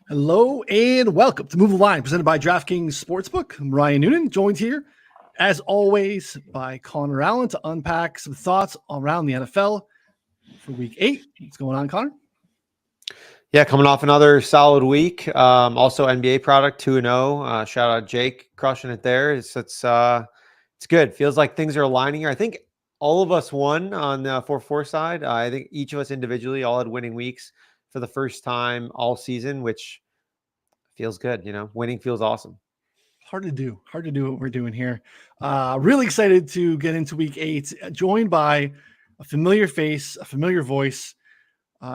Hello and welcome to Move the Line, presented by DraftKings Sportsbook. I'm Ryan Noonan, joined here, as always, by Connor Allen to unpack some thoughts around the NFL for Week 8. What's going on, Connor? Yeah, coming off another solid week. Also NBA product 2-0. Shout out Jake, crushing it there. It's good. Feels like things are aligning here. I think all of us won on the 4-4 side. I think each of us individually all had winning weeks for the first time all season, which feels good. Winning feels awesome. Hard to do what we're doing here. Really excited to get into Week 8, joined by a familiar face, a familiar voice.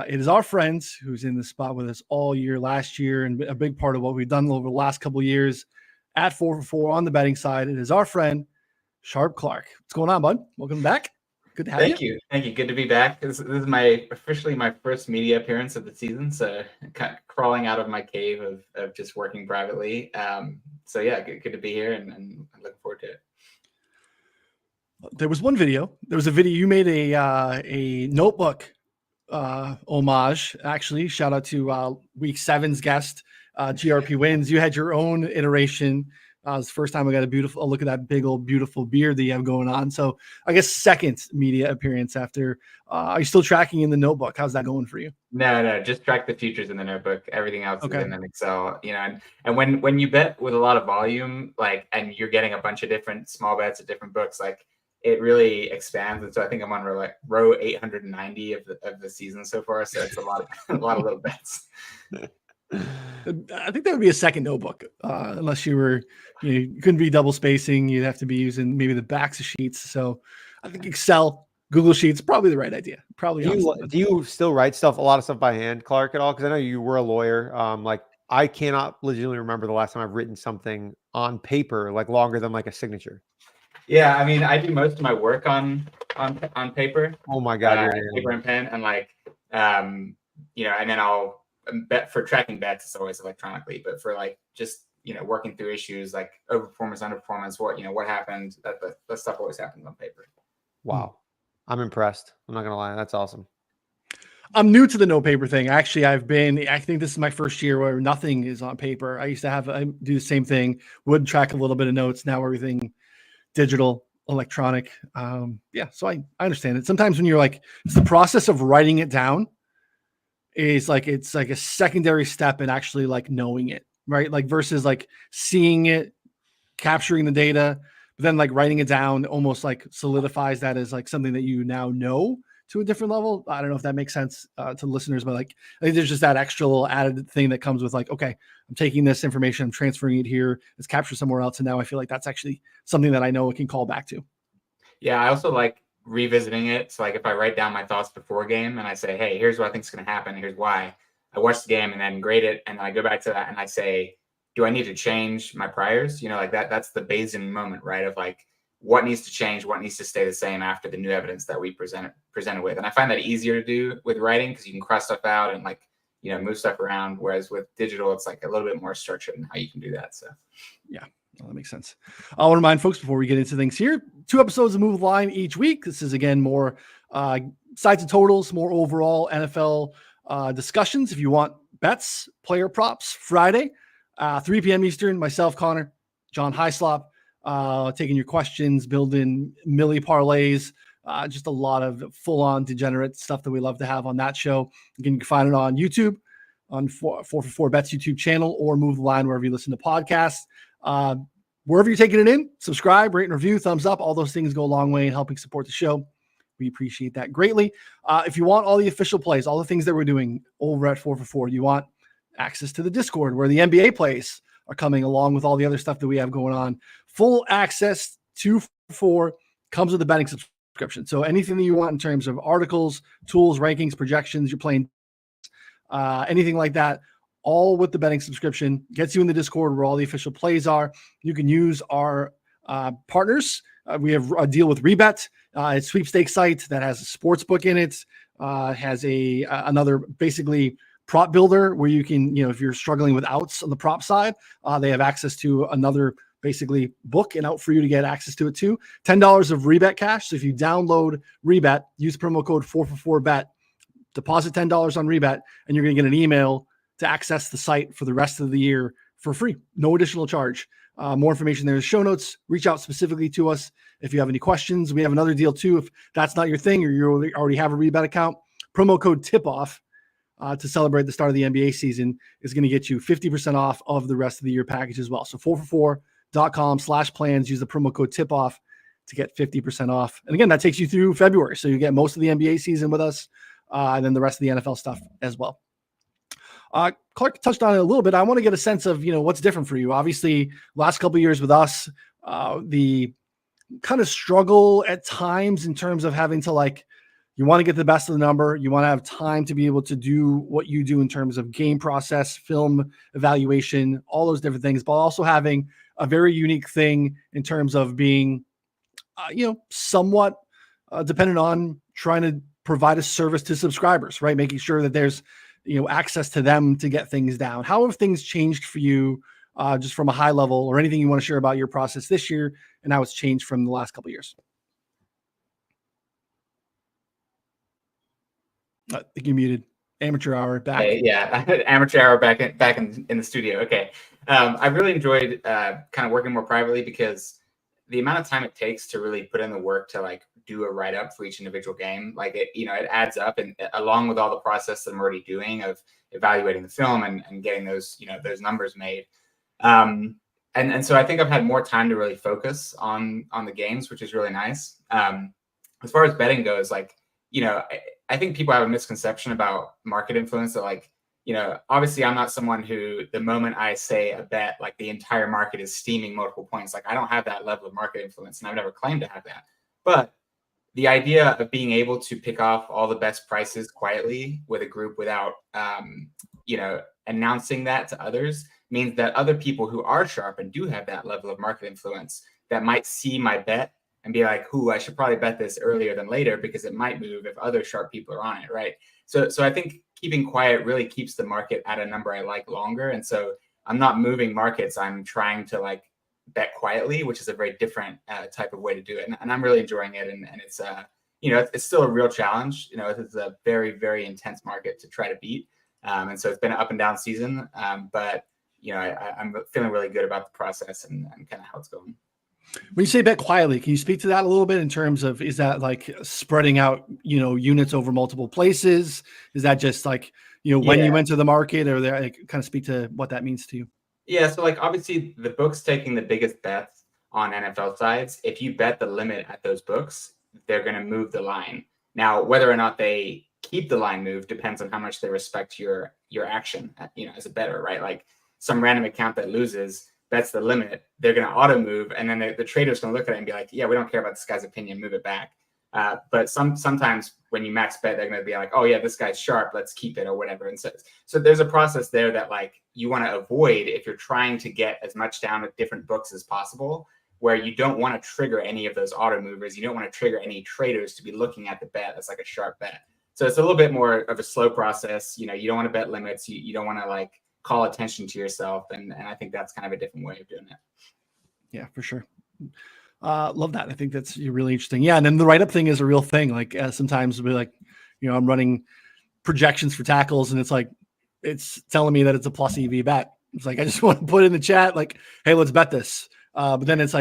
It is our friend who's in the spot with us all year last year and a big part of what we've done over the last couple of years at 4-4 on the betting side. It is our friend, Sharp Clark. What's going on, bud? Welcome back. Good to have you. Thank you. Good to be back. This is officially my first media appearance of the season. So kind of crawling out of my cave of just working privately. So yeah, good to be here and I'm looking forward to it. There was a video you made a notebook homage, actually. Shout out to Week 7's guest, GRP Wins. You had your own iteration. It's the first time I got a look at that big old beautiful beard that you have going on. So I guess second media appearance after. Are you still tracking in the notebook? How's that going for you? No, just track the futures in the notebook. Everything else is in an Excel. And when you bet with a lot of volume, and you're getting a bunch of different small bets at different books, it really expands. And so I think I'm on row 890 of the season so far. So it's a lot of little bets. I think that would be a second notebook, unless you couldn't be double spacing. You'd have to be using maybe the backs of sheets. So I think Excel, Google Sheets, probably the right idea. Probably. Do you still write a lot of stuff by hand, Clark, at all? Because I know you were a lawyer. I cannot legitimately remember the last time I've written something on paper longer than a signature. Yeah, I mean, I do most of my work on paper. Oh my God, paper and pen, and and then I'll bet for tracking bets. It's always electronically, but for just working through issues like overperformance, underperformance, what happened. That stuff always happens on paper. Wow, I'm impressed. I'm not gonna lie, that's awesome. I'm new to the no paper thing. Actually, I think this is my first year where nothing is on paper. I used to I do the same thing, would track a little bit of notes. Now everything digital, electronic. So I understand it. Sometimes when you're it's the process of writing it down is it's a secondary step in actually knowing it, right? Versus seeing it, capturing the data, but then writing it down almost solidifies that as something that you now know to a different level. I don't know if that makes sense to listeners, but I think there's just that extra little added thing that comes with okay, I'm taking this information, I'm transferring it here, it's captured somewhere else, and now I feel that's actually something that I know it can call back to. Yeah, I also like revisiting it. So if I write down my thoughts before a game and I say, hey, here's what I think is going to happen, here's why, I watch the game and then grade it, and then I go back to that and I say, do I need to change my priors? That's the Bayesian moment, right? Of what needs to change, what needs to stay the same after the new evidence that we presented with. And I find that easier to do with writing because you can cross stuff out and move stuff around. Whereas with digital, it's a little bit more structured in how you can do that. So yeah, well, that makes sense. I want to remind folks before we get into things here, 2 episodes of Move the Line each week. This is again more sides and totals, more overall NFL discussions. If you want bets, player props, Friday, 3 p.m. Eastern, myself, Connor, John Hyslop, taking your questions, building milli parlays, just a lot of full-on degenerate stuff that we love to have on that show. Again, you can find it on YouTube, on 4for4 Bets YouTube channel, or Move the Line wherever you listen to podcasts. Wherever you're taking it in, subscribe, rate and review, thumbs up. All those things go a long way in helping support the show. We appreciate that greatly. If you want all the official plays, all the things that we're doing over at 4for4, you want access to the Discord where the NBA plays are coming along with all the other stuff that we have going on. Full access to 4 comes with a betting subscription. So anything that you want in terms of articles, tools, rankings, projections, you're playing, anything like that, all with the betting subscription, gets you in the Discord where all the official plays are. You can use our partners. We have a deal with Rebet. It's a sweepstakes site that has a sports book in it, has another basically prop builder where you can, if you're struggling with outs on the prop side, they have access to another basically book and out for you to get access to it too. $10 of Rebet cash. So if you download Rebet, use promo code 4for4bet, deposit $10 on Rebet, and you're going to get an email to access the site for the rest of the year for free, no additional charge. More information there in the show notes. Reach out specifically to us if you have any questions. We have another deal too. If that's not your thing or you already have a rebet account, promo code TIPOFF to celebrate the start of the NBA season is going to get you 50% off of the rest of the year package as well. So 4for4.com/plans. Use the promo code TIPOFF to get 50% off. And again, that takes you through February. So you get most of the NBA season with us and then the rest of the NFL stuff as well. Clark touched on it a little bit. I want to get a sense of, what's different for you. Obviously, last couple of years with us, the kind of struggle at times in terms of having to you want to get the best of the number. You want to have time to be able to do what you do in terms of game process, film evaluation, all those different things, but also having a very unique thing in terms of being, somewhat dependent on trying to provide a service to subscribers, right? Making sure that there's, access to them to get things down. How have things changed for you just from a high level, or anything you want to share about your process this year and how it's changed from the last couple of years? I think you muted. Amateur hour back. Hey, yeah, amateur hour back in the studio. Okay. I really enjoyed kind of working more privately because the amount of time it takes to really put in the work to do a write-up for each individual game, it adds up, and along with all the process that I'm already doing of evaluating the film and getting those, those numbers made. And so I think I've had more time to really focus on the games, which is really nice. As far as betting goes, I think people have a misconception about market influence that obviously I'm not someone who, the moment I say a bet, the entire market is steaming multiple points. I don't have that level of market influence, and I've never claimed to have that. But the idea of being able to pick off all the best prices quietly with a group without, announcing that to others means that other people who are sharp and do have that level of market influence that might see my bet and be like, I should probably bet this earlier than later because it might move if other sharp people are on it, right? So I think keeping quiet really keeps the market at a number I like longer. And so I'm not moving markets. I'm trying to bet quietly, which is a very different type of way to do it. And I'm really enjoying it. And it's, it's still a real challenge. It's a very, very intense market to try to beat. And so it's been an up and down season. But, I'm feeling really good about the process and kind of how it's going. When you say bet quietly, can you speak to that a little bit in terms of, is that spreading out, units over multiple places? Is that just when you enter the market, or kind of speak to what that means to you? Yeah. So obviously the books taking the biggest bets on NFL sides, if you bet the limit at those books, they're going to move the line. Now, whether or not they keep the line moved depends on how much they respect your action, as a bettor, right? Some random account that loses bets the limit, they're going to auto move, and then the trader's going to look at it and be like, yeah, we don't care about this guy's opinion, move it back. But sometimes when you max bet, they're going to be like, oh yeah, this guy's sharp, let's keep it, or whatever. And so there's a process there that you want to avoid if you're trying to get as much down with different books as possible, where you don't want to trigger any of those auto movers. You don't want to trigger any traders to be looking at the bet as a sharp bet. So it's a little bit more of a slow process. You don't want to bet limits. You don't want to call attention to yourself. And I think that's kind of a different way of doing it. Yeah, for sure. Love that. I think that's really interesting. Yeah. And then the write-up thing is a real thing. Sometimes we'll be I'm running projections for tackles, and it's telling me that it's a plus EV bet. It's I just want to put in the chat, hey, let's bet this. But then it's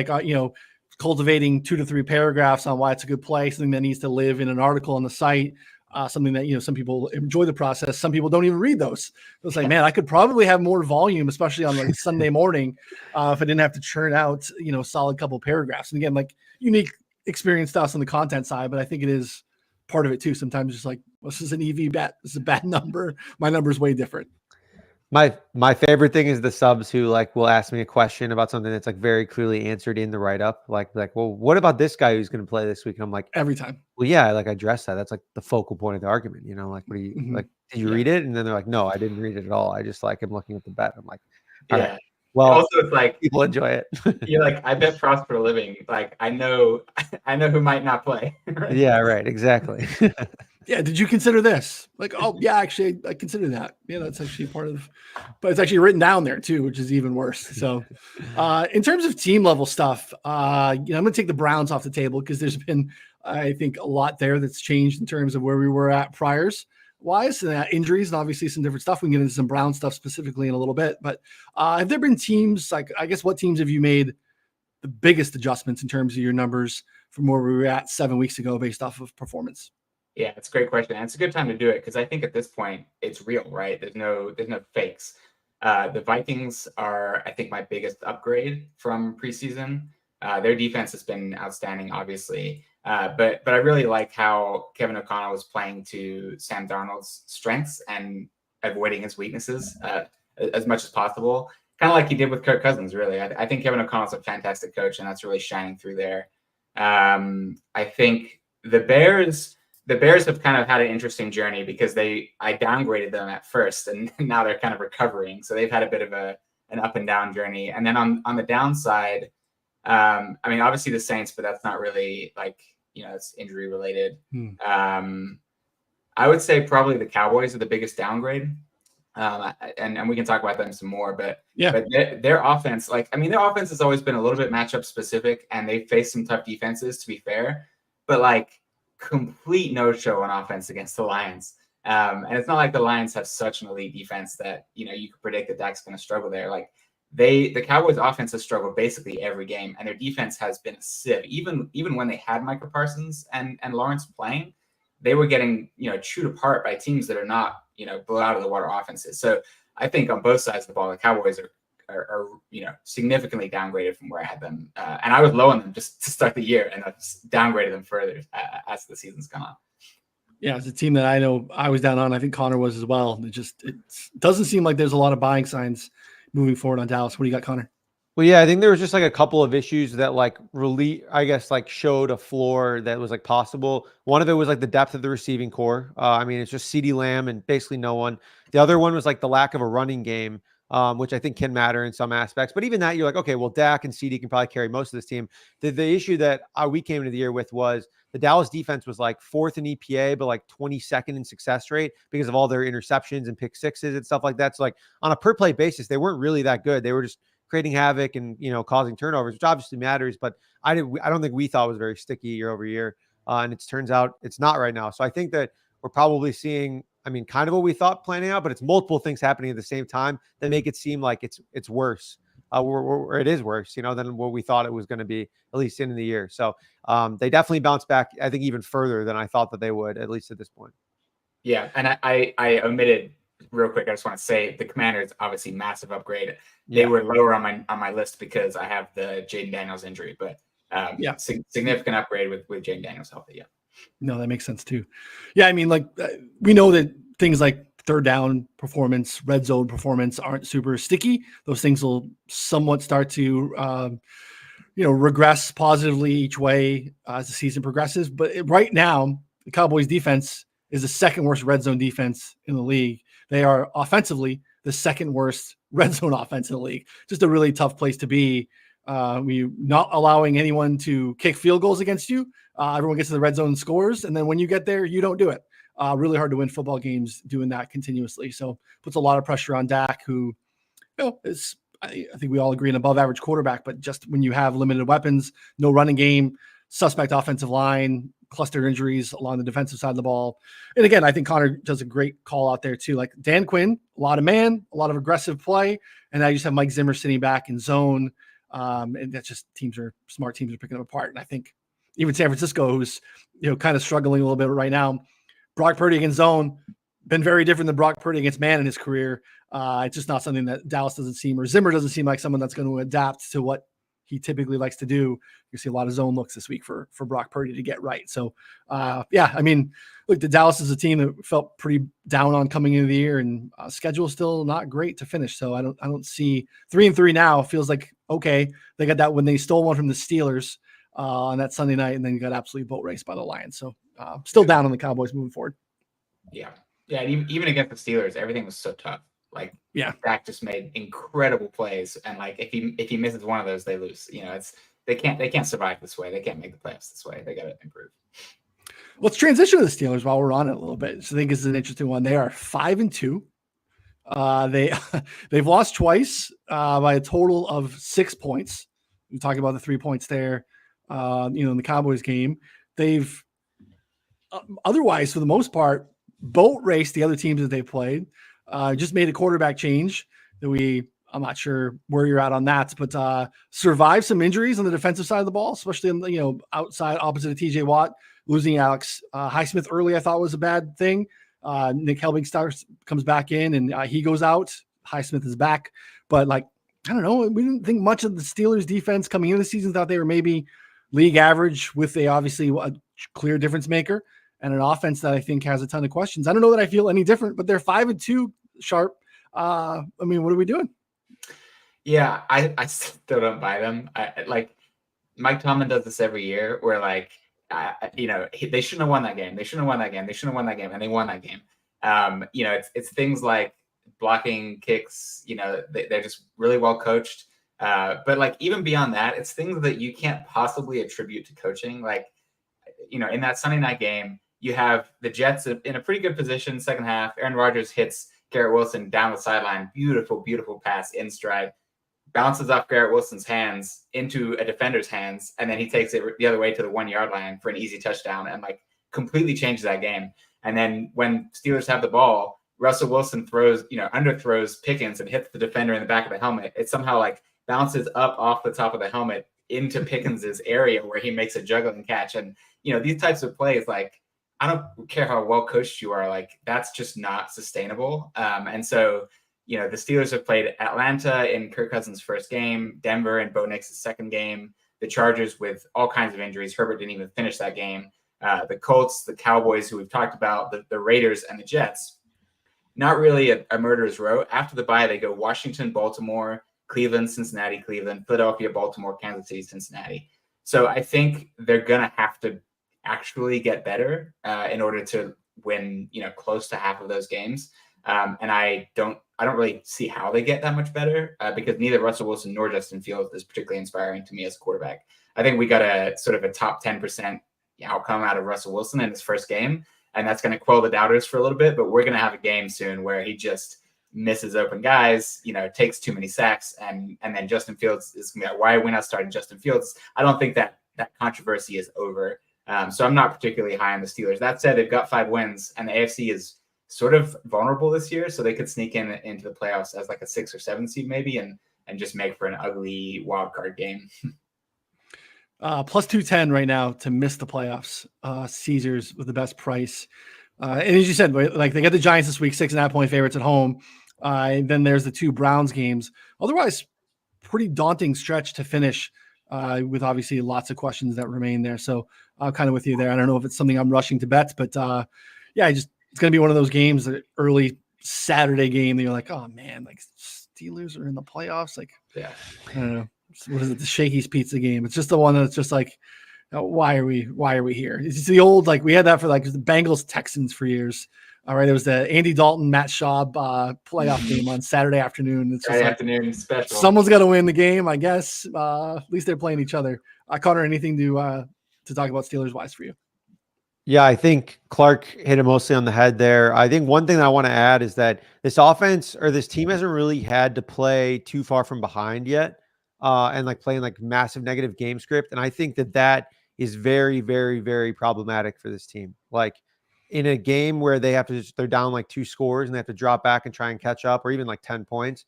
cultivating 2 to 3 paragraphs on why it's a good play, something that needs to live in an article on the site. Something that, some people enjoy the process. Some people don't even read those. It's man, I could probably have more volume, especially on Sunday morning, if I didn't have to churn out, solid couple of paragraphs. And again, unique experience to us on the content side, but I think it is part of it too. Sometimes just this is an EV bet. This is a bad number. My number is way different. My favorite thing is the subs who will ask me a question about something that's very clearly answered in the write-up. Well, what about this guy who's going to play this week? And I'm every time. Well, yeah, I address that. That's the focal point of the argument. What do you did you read it? And then they're like, no, I didn't read it at all. I just I'm looking at the bet. I'm all right. Well, also it's people enjoy it. You're I bet props for a living. I know who might not play. Right? Yeah, right. Exactly. Yeah. Did you consider this? Oh yeah, actually I consider that. Yeah, that's actually part of, but it's actually written down there too, which is even worse. So in terms of team level stuff, I'm going to take the Browns off the table because there's been, I think, a lot there that's changed in terms of where we were at priors. wise and injuries and obviously some different stuff. We can get into some Brown stuff specifically in a little bit, but have there been teams like, I guess, what teams have you made the biggest adjustments in terms of your numbers from where we were at 7 weeks ago based off of performance? Yeah, it's a great question. And it's a good time to do it because I think at this point it's real, right? There's no fakes. The Vikings are, I think, my biggest upgrade from preseason. Their defense has been outstanding, obviously. But I really like how Kevin O'Connell was playing to Sam Darnold's strengths and avoiding his weaknesses as much as possible. Kind of like he did with Kirk Cousins, really. I think Kevin O'Connell's a fantastic coach, and that's really shining through there. I think the Bears have kind of had an interesting journey because I downgraded them at first, and now they're kind of recovering. So they've had a bit of an up and down journey. And then on the downside, I mean, obviously the Saints, but that's not really like, it's injury related. I would say probably the Cowboys are the biggest downgrade. And we can talk about them some more, but their offense, their offense has always been a little bit matchup specific, and they faced some tough defenses, to be fair, but like complete no-show on offense against the Lions. And it's not like the Lions have such an elite defense that, you could predict that Dak's going to struggle there. Like the Cowboys offense has struggled basically every game, and their defense has been a sieve. Even when they had Micah Parsons and Lawrence playing, they were getting, chewed apart by teams that are not, blow out of the water offenses. So I think on both sides of the ball, the Cowboys are significantly downgraded from where I had them. And I was low on them just to start the year, and I've downgraded them further as the season's gone on. Yeah, it's a team that I know I was down on. I think Connor was as well. It doesn't seem like there's a lot of buying signs moving forward on Dallas. What do you got, Connor? Well, yeah, I think there was just like a couple of issues that showed a floor that was like possible. One of it was like the depth of the receiving core. It's just CeeDee Lamb and basically no one. The other one was like the lack of a running game, which I think can matter in some aspects. But even that, you're like, okay, well, Dak and CeeDee can probably carry most of this team. The issue that we came into the year with was the Dallas defense was like 4th in EPA, but like 22nd in success rate because of all their interceptions and pick sixes and stuff like that. So like on a per play basis, they weren't really that good. They were just creating havoc and, causing turnovers, which obviously matters, but I don't think we thought it was very sticky year over year. And it turns out it's not right now. So I think that we're probably seeing, kind of what we thought planning out, but it's multiple things happening at the same time that make it seem like it's worse. Or it is worse, than what we thought it was going to be, at least in the year. So they definitely bounced back, I think, even further than I thought that they would, at least at this point. Yeah. And I omitted real quick. I just want to say the Commanders, obviously massive upgrade. They were lower on my list because I have the Jaden Daniels injury, but significant upgrade with Jaden Daniels healthy. Yeah. No, that makes sense too. Yeah. We know that things like third down performance, red zone performance aren't super sticky. Those things will somewhat start to, regress positively each way as the season progresses. But right now, the Cowboys defense is the second worst red zone defense in the league. They are offensively the second worst red zone offense in the league. Just a really tough place to be. We not allowing anyone to kick field goals against you. Everyone gets to the red zone and scores. And then when you get there, you don't do it. Really hard to win football games doing that continuously. So puts a lot of pressure on Dak, who is, I think we all agree, an above average quarterback, but just when you have limited weapons, no running game, suspect offensive line, cluster injuries along the defensive side of the ball. And again, I think Connor does a great call out there too. Like Dan Quinn, a lot of man, a lot of aggressive play. And now you just have Mike Zimmer sitting back in zone. And that's just smart teams are picking them apart. And I think even San Francisco, who's, kind of struggling a little bit right now, Brock Purdy against zone, been very different than Brock Purdy against man in his career. It's just not something that Dallas doesn't seem, or Zimmer doesn't seem like someone that's going to adapt to what he typically likes to do. You see a lot of zone looks this week for Brock Purdy to get right. So, look, the Dallas is a team that felt pretty down on coming into the year, and schedule is still not great to finish. So I don't see 3-3 now. Feels like, okay, they got that when they stole one from the Steelers on that Sunday night, and then got absolutely boat raced by the Lions. So still down on the Cowboys moving forward. Yeah. Yeah. And even against the Steelers, everything was so tough. Like, Dak just made incredible plays, and like if he misses one of those, they lose. They can't survive this way. They can't make the playoffs this way. They got to improve. Let's transition to the Steelers while we're on it a little bit. So I think this is an interesting one. They are 5-2. They've lost twice by a total of 6 points. We talked about the 3 points there. In the Cowboys game, they've otherwise, for the most part, boat raced the other teams that they played. Just made a quarterback change that I'm not sure where you're at on that, but survived some injuries on the defensive side of the ball, especially on the outside opposite of TJ Watt. Losing Alex Highsmith early, I thought was a bad thing. Nick Helbing comes back in and he goes out. Highsmith is back, but like, I don't know. We didn't think much of the Steelers defense coming into the season. Thought they were maybe league average with obviously a clear difference maker and an offense that I think has a ton of questions. I don't know that I feel any different, but they're 5-2 sharp. I mean, what are we doing? Yeah, I still don't buy them. Like Mike Tomlin does this every year where like, they shouldn't have won that game. They shouldn't have won that game. They shouldn't have won that game. And they won that game. It's things like blocking kicks, they're just really well coached. But like, even beyond that, it's things that you can't possibly attribute to coaching. Like, in that Sunday night game, you have the Jets in a pretty good position, second half. Aaron Rodgers hits Garrett Wilson down the sideline. Beautiful, beautiful pass in stride. Bounces off Garrett Wilson's hands into a defender's hands, and then he takes it the other way to the 1 yard line for an easy touchdown and like completely changes that game. And then when Steelers have the ball, Russell Wilson underthrows Pickens and hits the defender in the back of the helmet. It somehow like bounces up off the top of the helmet into Pickens's area where he makes a juggling catch. And, these types of plays, like, I don't care how well coached you are, like that's just not sustainable. And so, the Steelers have played Atlanta in Kirk Cousins' first game, Denver in Bo Nix's second game, the Chargers with all kinds of injuries. Herbert didn't even finish that game. The Colts, the Cowboys, who we've talked about, the Raiders, and the Jets. Not really a murderer's row. After the bye, they go Washington, Baltimore, Cleveland, Cincinnati, Cleveland, Philadelphia, Baltimore, Kansas City, Cincinnati. So I think they're going to have to actually get better in order to win, close to half of those games. And I don't really see how they get that much better because neither Russell Wilson nor Justin Fields is particularly inspiring to me as a quarterback. I think we got a sort of a top 10% outcome out of Russell Wilson in his first game, and that's going to quell the doubters for a little bit, but we're going to have a game soon where he just misses open guys, takes too many sacks, and then Justin Fields is going to be like, why are we not starting Justin Fields? I don't think that controversy is over. So I'm not particularly high on the Steelers. That said, they've got 5 wins, and the AFC is sort of vulnerable this year, so they could sneak into the playoffs as like a 6 or 7 seed maybe, and just make for an ugly wild card game. Plus 210 right now to miss the playoffs. Caesars with the best price. And as you said, like they got the Giants this week, 6.5 point favorites at home. And then there's the 2 Browns games. Otherwise, pretty daunting stretch to finish with obviously lots of questions that remain there. So I'm kind of with you there. I don't know if it's something I'm rushing to bet, but it's going to be one of those games, the early Saturday game that you're like, oh man, like Steelers are in the playoffs. Like, yeah, I don't know. What is it? The Shakey's Pizza game. It's just the one that's just like, why are we here? It's the old, like we had that for like the Bengals Texans for years. All right. It was the Andy Dalton, Matt Schaub playoff game on Saturday afternoon. It's just afternoon special. Someone's got to win the game, I guess. At least they're playing each other. Connor, anything to talk about Steelers wise for you? Yeah, I think Clark hit it mostly on the head there. I think one thing that I want to add is that this offense or this team hasn't really had to play too far from behind yet. And like playing like massive negative game script. And I think that is very, very, very problematic for this team. Like in a game where they're down like 2 scores and they have to drop back and try and catch up, or even like 10 points.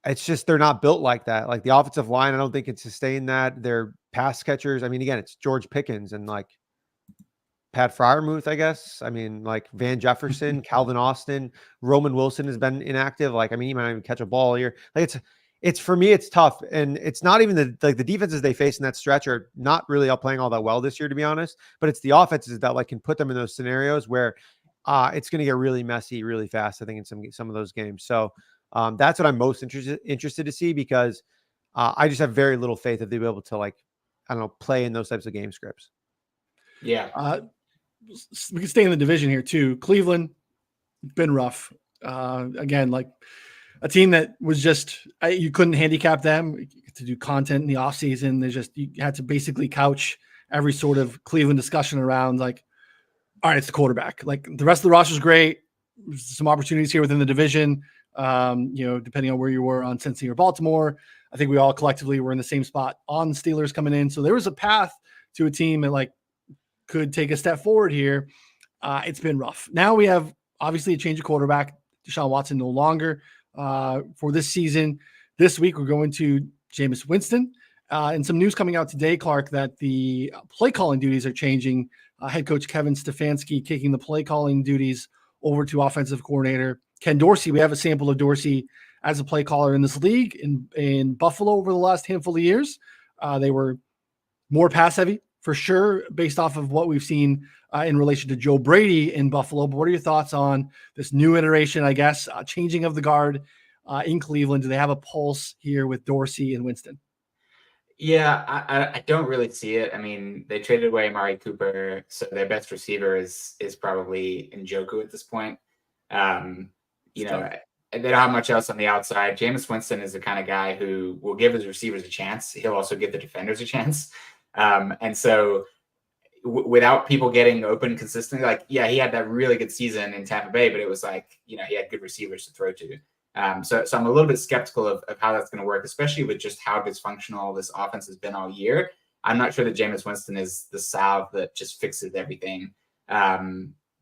It's just, they're not built like that. Like the offensive line, I don't think can sustain that. They're pass catchers. I mean, again, it's George Pickens and like Pat Freiermuth, I guess. I mean, like Van Jefferson, Calvin Austin, Roman Wilson has been inactive. Like, I mean, he might not even catch a ball here. Like it's for me, it's tough. And it's not even the defenses they face in that stretch are not really playing all that well this year, to be honest, but it's the offenses that like can put them in those scenarios where it's going to get really messy really fast, I think, in some of those games. So that's what I'm most interested to see, because I just have very little faith that they'll be able to, like, I don't know, play in those types of game scripts. Yeah. We can stay in the division here too. Cleveland, been rough. Again, like a team that was just, you couldn't handicap them to do content in the offseason. You had to basically couch every sort of Cleveland discussion around like, all right, it's the quarterback. Like the rest of the roster is great. Some opportunities here within the division. Depending on where you were on Cincinnati or Baltimore, I think we all collectively were in the same spot on Steelers coming in. So there was a path to a team that like could take a step forward here. it's been rough. Now we have obviously a change of quarterback. Deshaun Watson no longer for this season. This week, we're going to Jameis Winston. And some news coming out today, Clark, that the play calling duties are changing. Head coach Kevin Stefanski kicking the play calling duties over to offensive coordinator Ken Dorsey. We have a sample of Dorsey as a play caller in this league in Buffalo over the last handful of years. They were more pass heavy for sure, based off of what we've seen in relation to Joe Brady in Buffalo. But what are your thoughts on this new iteration, I guess, changing of the guard in Cleveland? Do they have a pulse here with Dorsey and Winston? Yeah, I don't really see it. I mean, they traded away Amari Cooper, so their best receiver is probably Njoku at this point. You know, they don't have much else on the outside. Jameis Winston is the kind of guy who will give his receivers a chance. He'll also give the defenders a chance. And so without people getting open consistently, like, yeah, he had that really good season in Tampa Bay, but it was like, you know, he had good receivers to throw to. So I'm a little bit skeptical of how that's going to work, especially with just how dysfunctional this offense has been all year. I'm not sure that Jameis Winston is the salve that just fixes everything.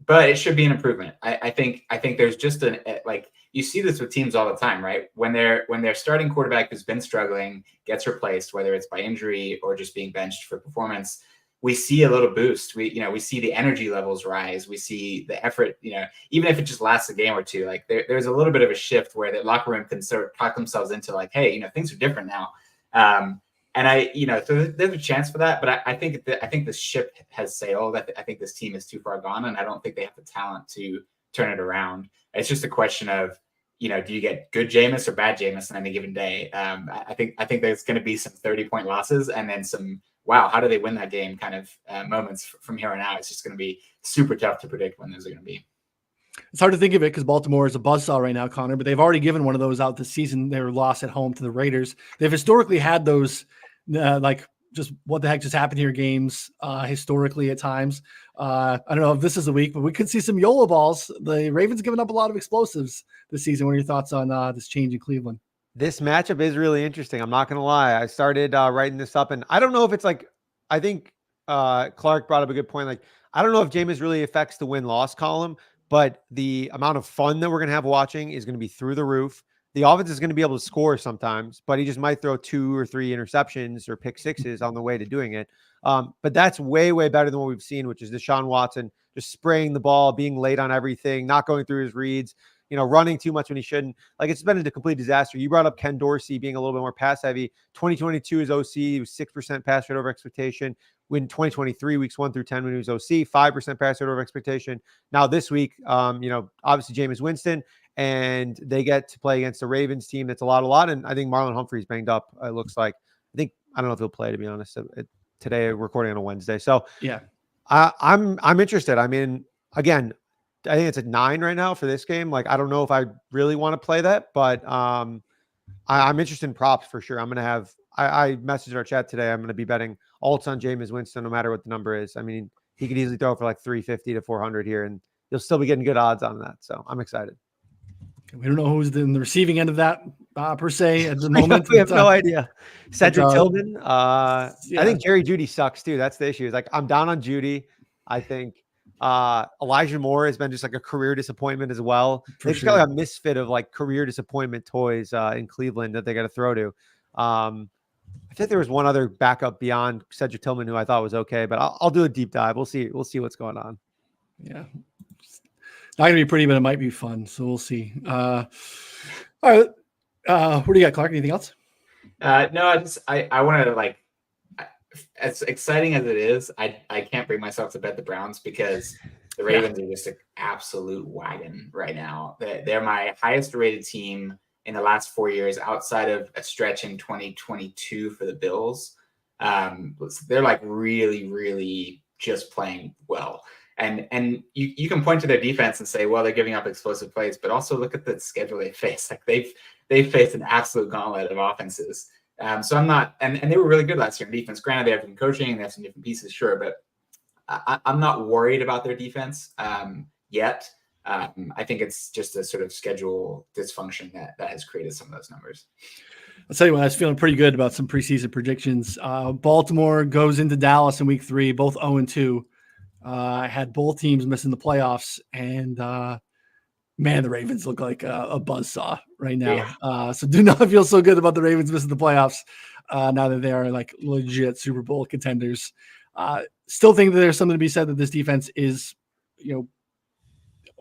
But it should be an improvement. I think there's just like, you see this with teams all the time, right? When their starting quarterback who's been struggling gets replaced, whether it's by injury or just being benched for performance, we see a little boost. We see the energy levels rise. We see the effort, even if it just lasts a game or two, like there's a little bit of a shift where the locker room can sort of talk themselves into like, hey, things are different now. So there's a chance for that, but I think the ship has sailed. I think this team is too far gone, and I don't think they have the talent to turn it around. It's just a question of, do you get good Jameis or bad Jameis on any given day? I think there's going to be some 30-point losses, and then some, wow, how do they win that game kind of moments from here on out. It's just going to be super tough to predict when those are going to be. It's hard to think of it because Baltimore is a buzzsaw right now, Connor, but they've already given one of those out this season. They were lost at home to the Raiders. They've historically had those like just what the heck just happened here games historically at times. I don't know if this is the week, but we could see some YOLO balls. The Ravens giving up a lot of explosives this season. What are your thoughts on this change in Cleveland? This matchup is really interesting. I'm not going to lie. I started writing this up, and I don't know if it's like, I think Clark brought up a good point. Like, I don't know if Jameis really affects the win-loss column, but the amount of fun that we're going to have watching is going to be through the roof. The offense is going to be able to score sometimes, but he just might throw 2 or 3 interceptions or pick sixes on the way to doing it. But that's way, way better than what we've seen, which is Deshaun Watson just spraying the ball, being late on everything, not going through his reads, running too much when he shouldn't. Like, it's been a complete disaster. You brought up Ken Dorsey being a little bit more pass heavy. 2022 is OC, he was 6% pass rate over expectation. When 2023 weeks 1 through 10, when he was OC, 5% pass rate over expectation. Now this week, obviously Jameis Winston, and they get to play against the Ravens team that's a lot. And I think Marlon Humphrey's banged up. It looks like. I don't know if he'll play, to be honest. Today, recording on a Wednesday. So yeah, I'm interested. I mean, again, I think it's at 9 right now for this game. Like, I don't know if I really want to play that, but I'm interested in props for sure. I'm going to have, I messaged our chat today. I'm going to be betting alts on Jameis Winston, no matter what the number is. I mean, he could easily throw for like 350 to 400 here, and you'll still be getting good odds on that. So I'm excited. We don't know who's in the receiving end of that per se at the moment. We have no idea. Cedric Tillman. I think Jerry Jeudy sucks too. That's the issue. It's like, I'm down on Jeudy. I think Elijah Moore has been just like a career disappointment as well. They've just got like a misfit of like career disappointment toys in Cleveland that they got to throw to. I think there was one other backup beyond Cedric Tillman who I thought was okay, but I'll do a deep dive. We'll see what's going on. Yeah. Not gonna be pretty, but it might be fun. So we'll see. All right. What do you got, Clark? Anything else? No, I wanted to, like, as exciting as it is, I can't bring myself to bet the Browns because the Ravens are just an absolute wagon right now. They're my highest rated team in the last 4 years, outside of a stretch in 2022 for the Bills. They're like really, really just playing well. And you can point to their defense and say, well, they're giving up explosive plays, but also look at the schedule they face. Like, they've faced an absolute gauntlet of offenses. So I'm not, and they were really good last year in defense. Granted, they have some coaching, they have some different pieces, sure, but I'm not worried about their defense yet. I think it's just a sort of schedule dysfunction that has created some of those numbers. I'll tell you what, I was feeling pretty good about some preseason predictions. Baltimore goes into Dallas in week 3, both 0-2. I had both teams missing the playoffs, and man, the Ravens look like a buzzsaw right now. So do not feel so good about the Ravens missing the playoffs now that they are like legit Super Bowl contenders. Still think that there's something to be said that this defense is,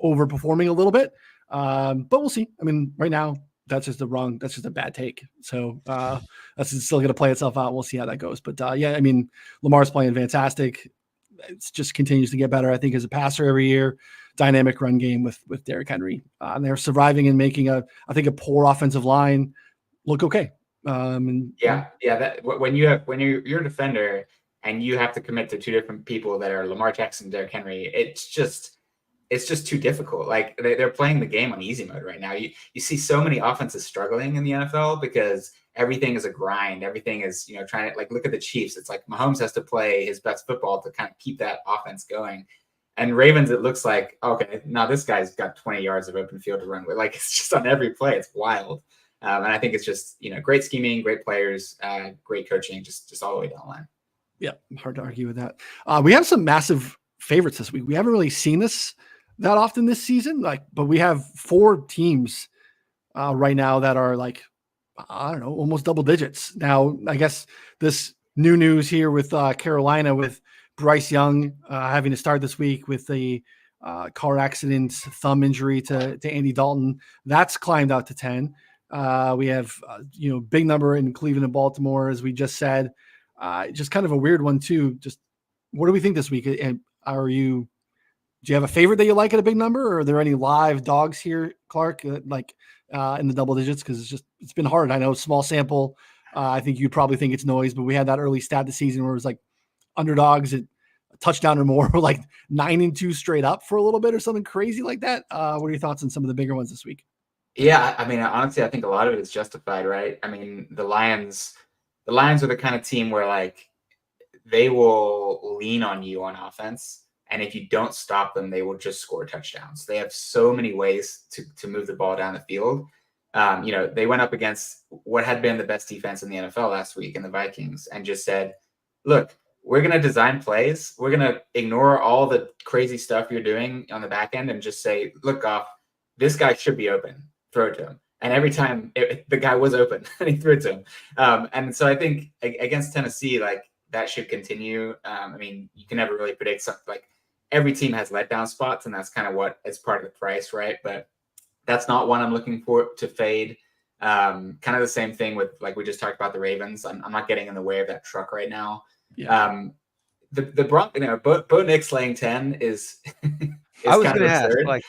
overperforming a little bit. But we'll see. I mean, right now, that's just a bad take. So that's still going to play itself out. We'll see how that goes. But yeah, I mean, Lamar's playing fantastic. It just continues to get better, I think, as a passer every year. Dynamic run game with Derrick Henry. And they're surviving and making a poor offensive line look okay. That when you're a defender and you have to commit to two different people that are Lamar Jackson, Derrick Henry, it's just too difficult. Like they're playing the game on easy mode right now. You see so many offenses struggling in the NFL because everything is a grind. Everything is, trying to, like, look at the Chiefs. It's like Mahomes has to play his best football to kind of keep that offense going. And Ravens, it looks like, okay, now this guy's got 20 yards of open field to run with. Like, it's just on every play. It's wild. And I think it's just, great scheming, great players, great coaching, just all the way down the line. Yeah, hard to argue with that. We have some massive favorites this week. We haven't really seen this that often this season, but we have 4 teams right now that are like, I don't know, almost double digits. Now, I guess this new news here with Carolina, with Bryce Young having to start this week with the car accident, thumb injury to Andy Dalton, that's climbed out to 10. We have, big number in Cleveland and Baltimore, as we just said. Just kind of a weird one too. Just what do we think this week? And do you have a favorite that you like at a big number, or are there any live dogs here, Clark, in the double digits? Because it's been hard. I know, small sample. I think you'd probably think it's noise, but we had that early stat this season where it was like underdogs at a touchdown or more, like 9-2 straight up for a little bit or something crazy like that. What are your thoughts on some of the bigger ones this week? Yeah, I mean, honestly, I think a lot of it is justified, right? I mean, the Lions are the kind of team where, like, they will lean on you on offense. And if you don't stop them, they will just score touchdowns. They have so many ways to move the ball down the field. They went up against what had been the best defense in the NFL last week in the Vikings and just said, look, we're going to design plays. We're going to ignore all the crazy stuff you're doing on the back end and just say, look, Goff, this guy should be open. Throw it to him. And every time the guy was open and he threw it to him. And so I think against Tennessee, like, that should continue. I mean, you can never really predict something. Like, every team has letdown spots, and that's kind of what is part of the price, right? But that's not one I'm looking for to fade. Kind of the same thing with, like, we just talked about the Ravens. I'm not getting in the way of that truck right now. Yeah. Bo Nix laying 10 is I was going to ask, like,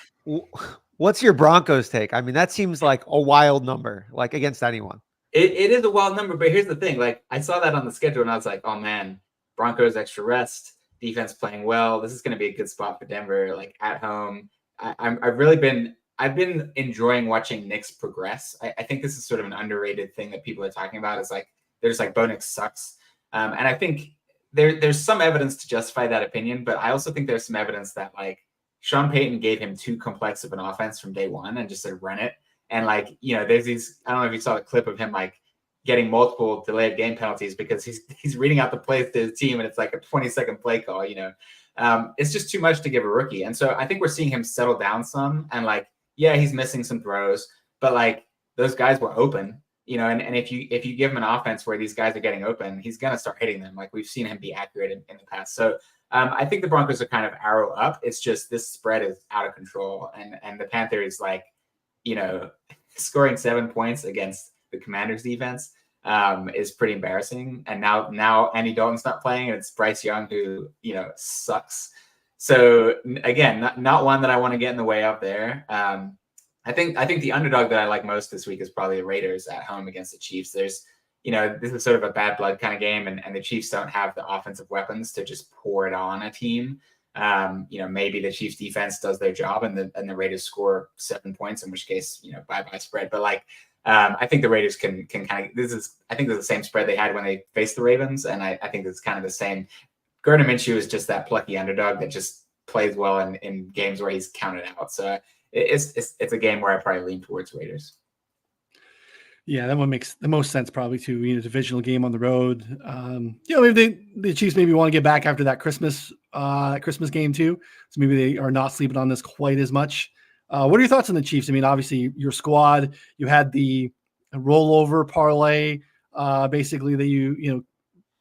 what's your Broncos take? I mean, that seems like a wild number, like, against anyone. It is a wild number, but here's the thing. Like, I saw that on the schedule and I was like, oh man, Broncos extra rest, defense playing well. This is going to be a good spot for Denver, like, at home. I've been enjoying watching Nix progress. I think this is sort of an underrated thing that people are talking about. It's like, they're just like, Bo Nix sucks. And I think there's some evidence to justify that opinion, but I also think there's some evidence that, like, Sean Payton gave him too complex of an offense from day one and just said, run it. And, like, there's these, I don't know if you saw the clip of him, like, getting multiple delayed game penalties because he's reading out the plays to his team and it's like a 20-second play call, It's just too much to give a rookie. And so I think we're seeing him settle down some, and, like, yeah, he's missing some throws, but, like, those guys were open, and if you give him an offense where these guys are getting open, he's going to start hitting them. Like, we've seen him be accurate in the past. So I think the Broncos are kind of arrow up. It's just this spread is out of control. And the Panthers, like, scoring 7 points against the Commanders defense is pretty embarrassing. And now Andy Dalton's not playing, and it's Bryce Young who, sucks. So again, not one that I want to get in the way of there. I think the underdog that I like most this week is probably the Raiders at home against the Chiefs. There's, this is sort of a bad blood kind of game, and the Chiefs don't have the offensive weapons to just pour it on a team. Maybe the Chiefs defense does their job and the Raiders score 7 points, in which case, bye-bye spread. But, like, I think the Raiders can kind of, I think this is the same spread they had when they faced the Ravens. And I think it's kind of the same. Gardner Minshew is just that plucky underdog that just plays well in games where he's counted out. So it's a game where I probably lean towards Raiders. Yeah, that one makes the most sense probably too. Divisional game on the road. Maybe the Chiefs maybe want to get back after that Christmas game too. So maybe they are not sleeping on this quite as much. What are your thoughts on the Chiefs? I mean, obviously your squad, you had the rollover parlay, basically that you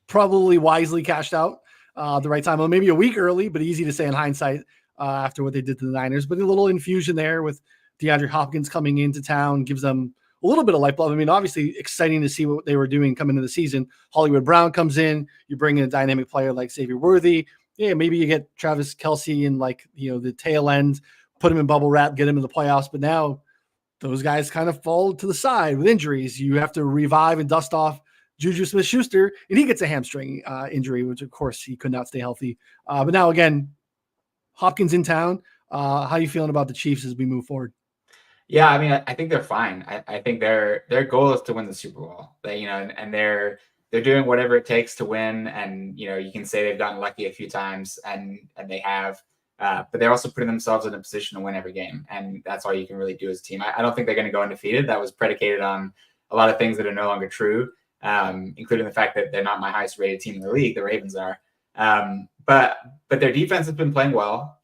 probably wisely cashed out the right time. Well, maybe a week early, but easy to say in hindsight after what they did to the Niners. But a little infusion there with DeAndre Hopkins coming into town gives them a little bit of life bulb. I mean, obviously exciting to see what they were doing coming into the season. Hollywood Brown comes in, you bring in a dynamic player like Xavier Worthy. Yeah, maybe you get Travis Kelce in the tail end, put him in bubble wrap, get him in the playoffs. But now those guys kind of fall to the side with injuries. You have to revive and dust off Juju Smith-Schuster, and he gets a hamstring injury, which of course he could not stay healthy. But now again, Hopkins in town. How are you feeling about the Chiefs as we move forward? Yeah, I mean, I think they're fine. I think their goal is to win the Super Bowl. And they're doing whatever it takes to win. And you can say they've gotten lucky a few times, and they have, but they're also putting themselves in a position to win every game. And that's all you can really do as a team. I don't think they're going to go undefeated. That was predicated on a lot of things that are no longer true, including the fact that they're not my highest rated team in the league. The Ravens are, but their defense has been playing well.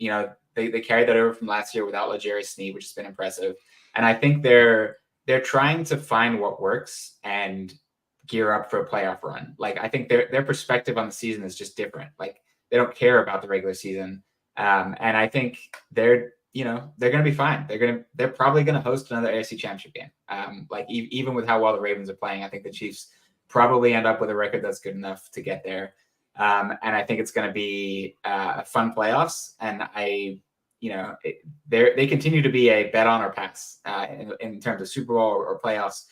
They carried that over from last year without L'Jarius Sneed, which has been impressive. And I think they're trying to find what works and gear up for a playoff run. Like, I think their perspective on the season is just different. Like, they don't care about the regular season. And I think they're going to be fine. They're probably going to host another AFC Championship game. Even with how well the Ravens are playing, I think the Chiefs probably end up with a record that's good enough to get there. And I think it's going to be a fun playoffs. And they continue to be a bet on or pass in terms of Super Bowl or playoffs,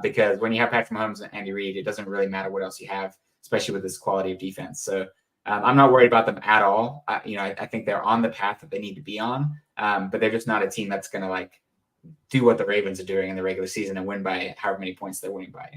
because when you have Patrick Mahomes and Andy Reid, it doesn't really matter what else you have, especially with this quality of defense. So I'm not worried about them at all. I think they're on the path that they need to be on, but they're just not a team that's going to do what the Ravens are doing in the regular season and win by however many points they're winning by.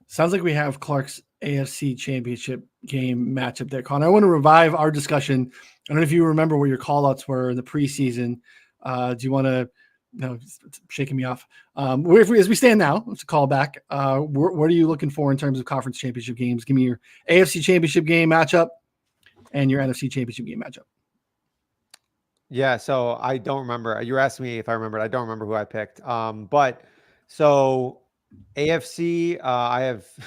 Sounds like we have Clark's AFC Championship game matchup there, Connor. I want to revive our discussion. I don't know if you remember what your call-outs were in the preseason. Do you want to – no, shaking me off. As we stand now, let's call back. What are you looking for in terms of conference championship games? Give me your AFC Championship game matchup and your NFC Championship game matchup. Yeah, so I don't remember. You were asking me if I remembered. I don't remember who I picked. But so AFC, I have –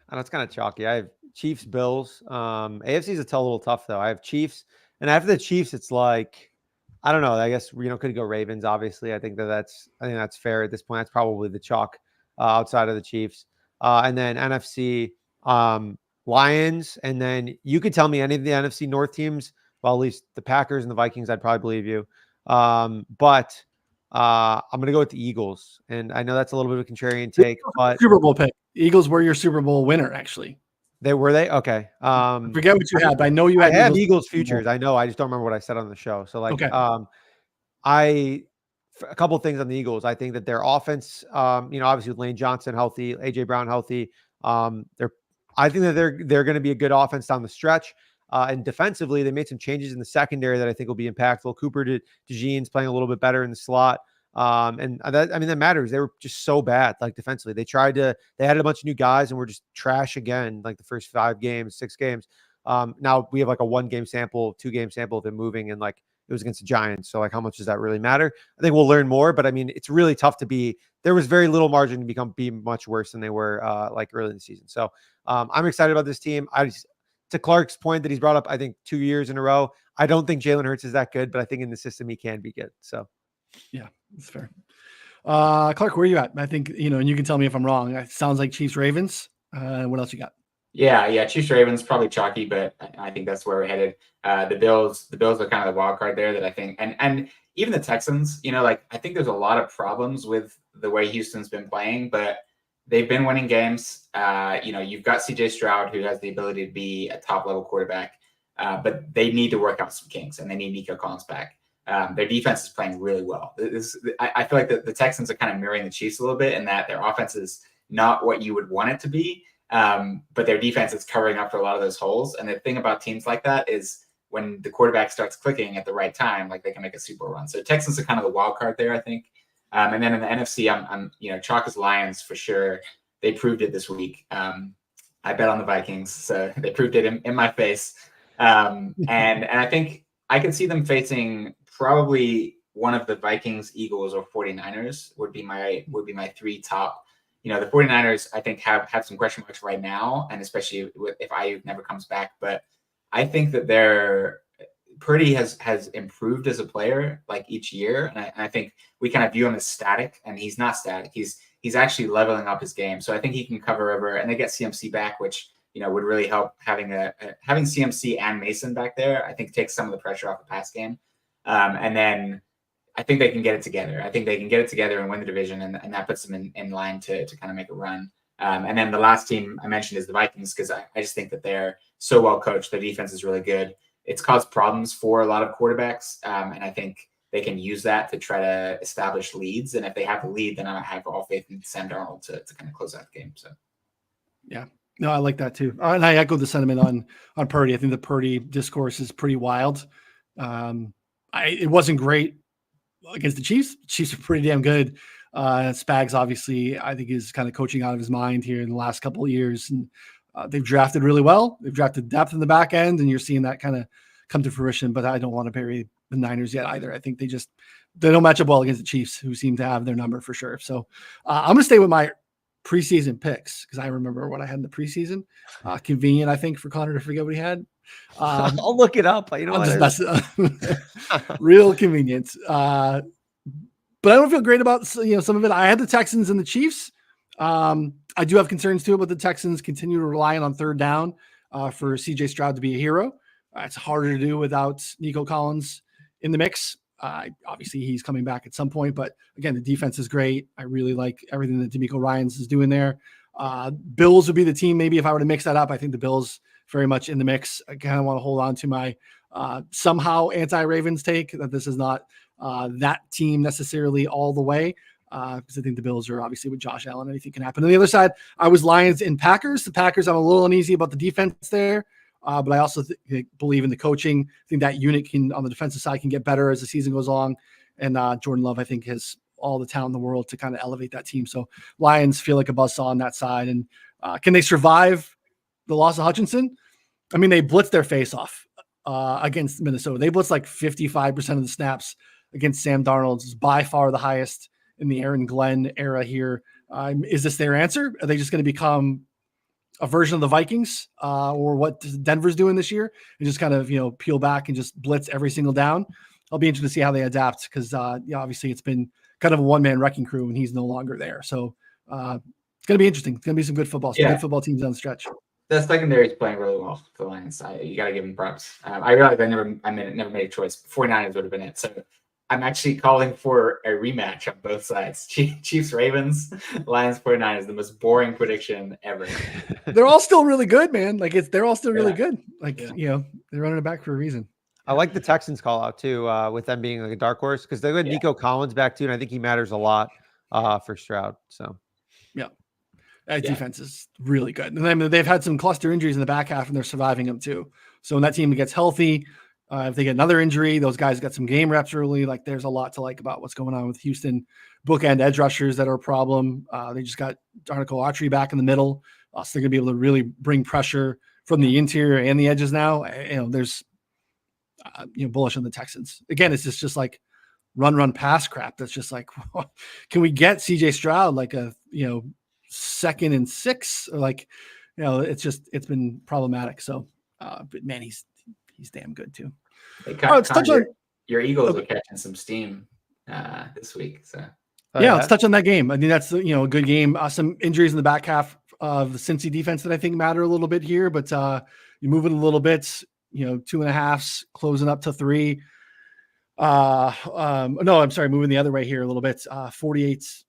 I know it's kind of chalky. I have Chiefs, Bills. AFC is a little tough though. I have Chiefs, and after the Chiefs, it's like, I don't know. I guess could go Ravens. Obviously, I think that's fair at this point. That's probably the chalk outside of the Chiefs, and then NFC, Lions, and then you could tell me any of the NFC North teams. Well, at least the Packers and the Vikings, I'd probably believe you. But I'm going to go with the Eagles, and I know that's a little bit of a contrarian take, but Super Bowl pick. Eagles were your Super Bowl winner, actually. They okay. I forget what you had, but I know you had. I have Eagles futures. I know. I just don't remember what I said on the show. So okay. A couple of things on the Eagles. I think that their offense, obviously with Lane Johnson healthy, AJ Brown healthy, I think that they're going to be a good offense down the stretch. And defensively, they made some changes in the secondary that I think will be impactful. Cooper DeJean's playing a little bit better in the slot. And that matters. They were just so bad, defensively. They had a bunch of new guys and were just trash again, the first 6 games. Now we have a 1-game sample, 2-game sample of them moving, and it was against the Giants. So how much does that really matter? I think we'll learn more, but I mean, it's really tough there was very little margin to be much worse than they were early in the season. So I'm excited about this team. To Clark's point that he's brought up, I think 2 years in a row, I don't think Jalen Hurts is that good, but I think in the system he can be good. So yeah, that's fair. Clark, where are you at? I think, and you can tell me if I'm wrong. It sounds like Chiefs Ravens. What else you got? Yeah. Chiefs Ravens, probably chalky, but I think that's where we're headed. The Bills are kind of the wild card there that I think, and even the Texans, I think there's a lot of problems with the way Houston's been playing, but they've been winning games. You've got CJ Stroud, who has the ability to be a top level quarterback, but they need to work out some kinks, and they need Nico Collins back. Their defense is playing really well. I feel like the Texans are kind of mirroring the Chiefs a little bit in that their offense is not what you would want it to be, but their defense is covering up for a lot of those holes. And the thing about teams like that is when the quarterback starts clicking at the right time, they can make a Super Bowl run. So Texans are kind of the wild card there, I think. And then in the NFC, I'm chalk as Lions for sure. They proved it this week. I bet on the Vikings, so they proved it in my face. And I think I could see them facing probably one of the Vikings, Eagles, or 49ers would be my three top. The 49ers, I think, have some question marks right now, and especially if Ayuk never comes back. But I think that Purdy has improved as a player like each year, and I think we kind of view him as static, and he's not static. He's actually leveling up his game, so I think he can cover over. And they get CMC back, which would really help. Having CMC and Mason back there, I think takes some of the pressure off the pass game. And then I think they can get it together. I think they can get it together and win the division, and that puts them in line to kind of make a run. And then the last team I mentioned is the Vikings, because I just think that they're so well coached. Their defense is really good. It's caused problems for a lot of quarterbacks, and I think they can use that to try to establish leads. And if they have a lead, then I have all faith in Sam Darnold to kind of close out the game. So, yeah, no, I like that too, and I echo the sentiment on Purdy. I think the Purdy discourse is pretty wild. It wasn't great against the Chiefs. The Chiefs are pretty damn good. Spags obviously, I think, is kind of coaching out of his mind here in the last couple of years, and they've drafted really well. They've drafted depth in the back end, and you're seeing that kind of come to fruition. But I don't want to bury the Niners yet either. I think they don't match up well against the Chiefs, who seem to have their number for sure. So I'm going to stay with my preseason picks, because I remember what I had in the preseason. Convenient, I think, for Connor to forget what he had. I'll look it up. Real convenient. But I don't feel great about some of it. I had the Texans and the Chiefs. I do have concerns too about the Texans continue to rely on third down for CJ Stroud to be a hero. It's harder to do without Nico Collins in the mix. Obviously, he's coming back at some point, but again, the defense is great. I really like everything that DeMeco Ryans is doing there. Bills would be the team maybe if I were to mix that up. I think the Bills very much in the mix. I kind of want to hold on to my somehow anti-Ravens take that this is not that team necessarily all the way. Because I think the Bills are obviously with Josh Allen, anything can happen. On the other side, I was Lions and Packers. The Packers, I'm a little uneasy about the defense there, but I also believe in the coaching. I think that unit on the defensive side can get better as the season goes on. And Jordan Love, I think, has all the talent in the world to kind of elevate that team. So Lions feel like a buzzsaw on that side. And can they survive the loss of Hutchinson? I mean, they blitzed their face off against Minnesota. They blitzed like 55% of the snaps against Sam Darnold. It's by far the highest in the Aaron Glenn era here. Is this their answer? Are they just going to become a version of the Vikings or what Denver's doing this year and just kind of, peel back and just blitz every single down? I'll be interested to see how they adapt because obviously it's been kind of a one-man wrecking crew and he's no longer there. So it's going to be interesting. It's going to be some good football. Some good football teams on the stretch. The secondary is playing really well for the Lions. You got to give them props. I realized I never made a choice. 49ers would have been it. So I'm actually calling for a rematch on both sides. Chiefs, Ravens, Lions, 49ers, the most boring prediction ever. They're all still really good, man. They're all still really good. They're running it back for a reason. I like the Texans call out too, with them being like a dark horse because they got Nico Collins back too, and I think he matters a lot for Stroud. So, defense is really good. And then they've had some cluster injuries in the back half, and they're surviving them too. So when that team gets healthy, if they get another injury, those guys got some game reps early. There's a lot to like about what's going on with Houston. Bookend edge rushers that are a problem. They just got Darnell Autry back in the middle, so they're going to be able to really bring pressure from the interior and the edges now. There's bullish on the Texans. Again, it's just like run pass crap. That's just like, can we get CJ Stroud like a 2nd and 6 or it's been problematic. So, but man, he's damn good too. Let's touch on your Eagles are catching some steam this week. So let's touch on that game. I mean, that's a good game. Some injuries in the back half of the Cincy defense that I think matter a little bit here, but you move it a little bit. 2.5s closing up to 3. No, I'm sorry, moving the other way here a little bit. 48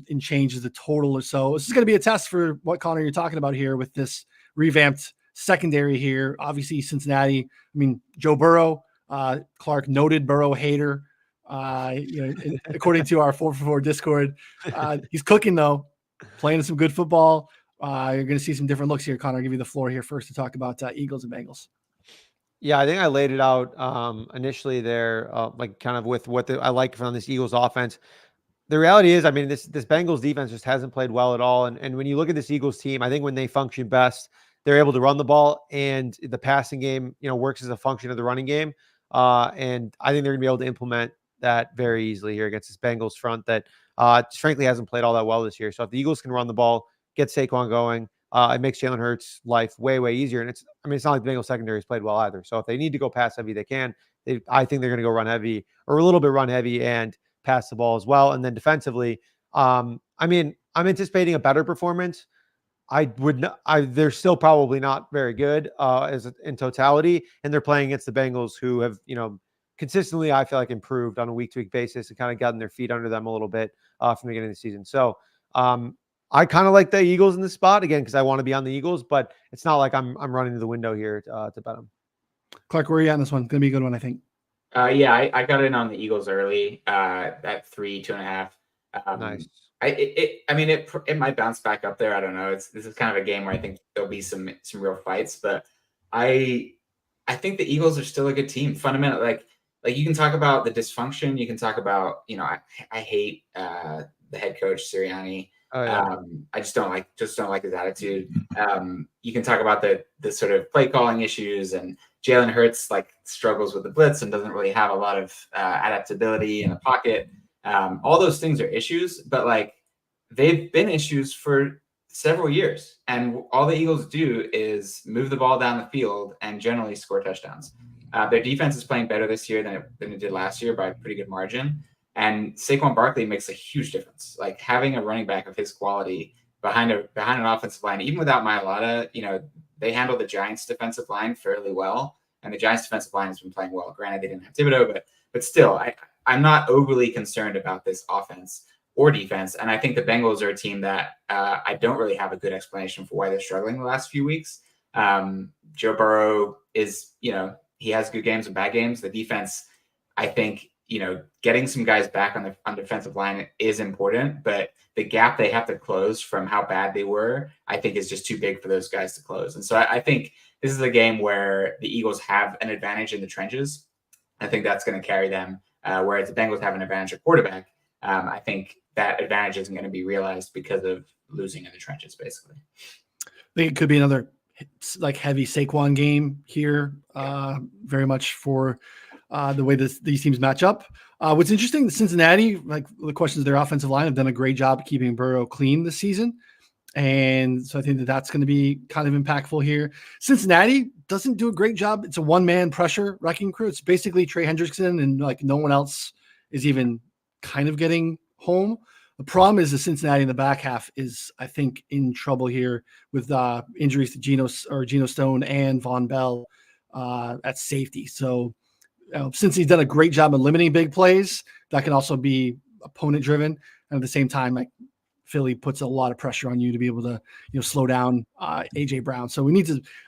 in change is the total or so. This is going to be a test for what, Connor, you're talking about here with this revamped secondary here. Obviously, Cincinnati. I mean, Joe Burrow, Clark, noted Burrow hater. According to our 4for4 Discord, he's cooking though, playing some good football. You're going to see some different looks here. Connor, I'll give you the floor here first to talk about Eagles and Bengals. Yeah, I think I laid it out initially there, kind of with what I like from this Eagles offense. the reality is, I mean, this Bengals defense just hasn't played well at all. And when you look at this Eagles team, I think when they function best, they're able to run the ball, and the passing game, works as a function of the running game. And I think they're going to be able to implement that very easily here against this Bengals front that just frankly hasn't played all that well this year. So if the Eagles can run the ball, get Saquon going, it makes Jalen Hurts' life way, way easier. And it's not like the Bengals secondary has played well either. So if they need to go pass heavy, they can. I think they're going to go run heavy, or a little bit run heavy, and pass the ball as well. And then defensively, I'm anticipating a better performance. They're still probably not very good in totality, and they're playing against the Bengals, who have consistently, I feel like, improved on a week-to-week basis and kind of gotten their feet under them a little bit from the beginning of the season. So I kind of like the Eagles in this spot again because I want to be on the Eagles, but it's not like I'm running to the window here to bet them. Clark, where are you at in this one? Going to be a good one, I think. Yeah, I got in on the Eagles early at 2.5. Nice. It might bounce back up there. I don't know. This is kind of a game where I think there'll be some real fights, but I think the Eagles are still a good team. Fundamentally, like you can talk about the dysfunction. You can talk about, I hate the head coach Sirianni. Oh, yeah. I just don't like his attitude. You can talk about the sort of play calling issues, and Jalen Hurts struggles with the blitz and doesn't really have a lot of adaptability in the pocket. All those things are issues, but they've been issues for several years. And all the Eagles do is move the ball down the field and generally score touchdowns. Their defense is playing better this year than it did last year by a pretty good margin. And Saquon Barkley makes a huge difference. Like having a running back of his quality behind an offensive line, even without Mailata, they handle the Giants defensive line fairly well. And the Giants defensive line has been playing well. Granted, they didn't have Thibodeau, but still, I'm not overly concerned about this offense or defense. And I think the Bengals are a team that I don't really have a good explanation for why they're struggling the last few weeks. Joe Burrow is, he has good games and bad games. The defense, I think, getting some guys back on defensive line is important, but the gap they have to close from how bad they were, I think is just too big for those guys to close. And so I think this is a game where the Eagles have an advantage in the trenches. I think that's going to carry them, whereas the Bengals have an advantage at quarterback. I think that advantage isn't going to be realized because of losing in the trenches, basically. I think it could be another heavy Saquon game here, very much for the way these teams match up. What's interesting, Cincinnati, the questions, their offensive line have done a great job keeping Burrow clean this season. And so I think that's going to be kind of impactful here. Cincinnati doesn't do a great job. It's a one-man pressure wrecking crew. It's basically Trey Hendrickson, and no one else is even kind of getting home. The problem is the Cincinnati in the back half is, I think, in trouble here with injuries to Geno Stone and Von Bell at safety. So since he's done a great job in limiting big plays, that can also be opponent driven. And at the same time, Philly puts a lot of pressure on you to be able to, slow down AJ Brown. So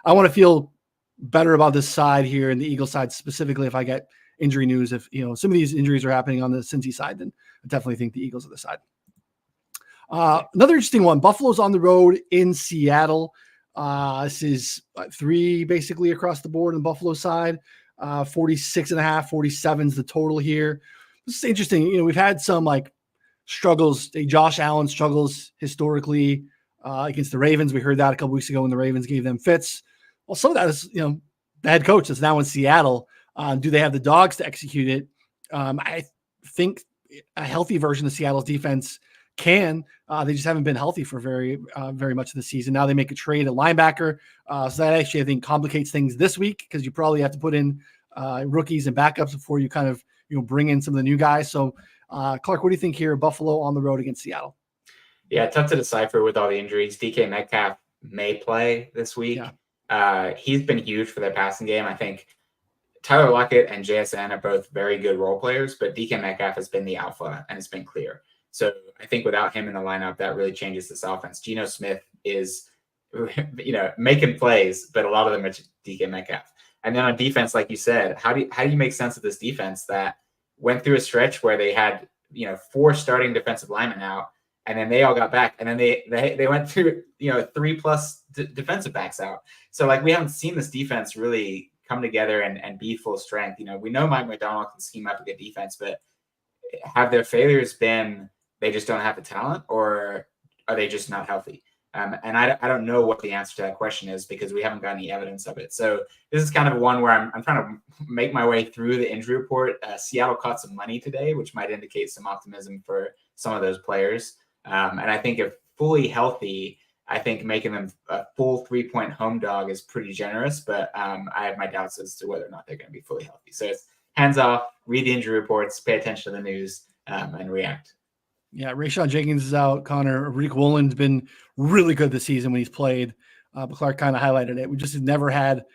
I want to feel better about this side here, and the Eagle side specifically. If I get injury news, if some of these injuries are happening on the Cincy side, then I definitely think the Eagles are the side. Another interesting one: Buffalo's on the road in Seattle. This is 3 basically across the board on the Buffalo side. 46.5, 47 is the total here. This is interesting. We've had some struggles. Josh Allen struggles historically against the Ravens. We heard that a couple weeks ago when the Ravens gave them fits. Well, some of that is, the head coach is now in Seattle. Do they have the dogs to execute it? I think a healthy version of Seattle's defense can. They just haven't been healthy for very much of the season. Now they make a trade at linebacker. So that actually, I think, complicates things this week because you probably have to put in rookies and backups before you kind of, bring in some of the new guys. So Clark, what do you think here? Buffalo on the road against Seattle. Yeah, tough to decipher with all the injuries. DK Metcalf may play this week. Yeah. He's been huge for their passing game. I think Tyler Lockett and JSN are both very good role players, but DK Metcalf has been the alpha and it's been clear. So I think without him in the lineup, that really changes this offense. Geno Smith is, making plays, but a lot of them are DK Metcalf. And then on defense, like you said, how do you make sense of this defense that went through a stretch where they had, 4 starting defensive linemen out, and then they all got back, and then they went through, 3+ defensive backs out. So we haven't seen this defense really come together and be full strength. We know Mike McDonald can scheme up a good defense, but have their failures been they just don't have the talent, or are they just not healthy? And I don't know what the answer to that question is because we haven't got any evidence of it. So this is kind of one where I'm trying to make my way through the injury report. Seattle caught some money today, which might indicate some optimism for some of those players. And I think if fully healthy, I think making them a full 3-point home dog is pretty generous, but I have my doubts as to whether or not they're going to be fully healthy. So it's hands off, read the injury reports, pay attention to the news, and react. Yeah, Rayshon Jenkins is out. Connor Rick Woolen's been really good this season when he's played. But Clark kind of highlighted it. We just never had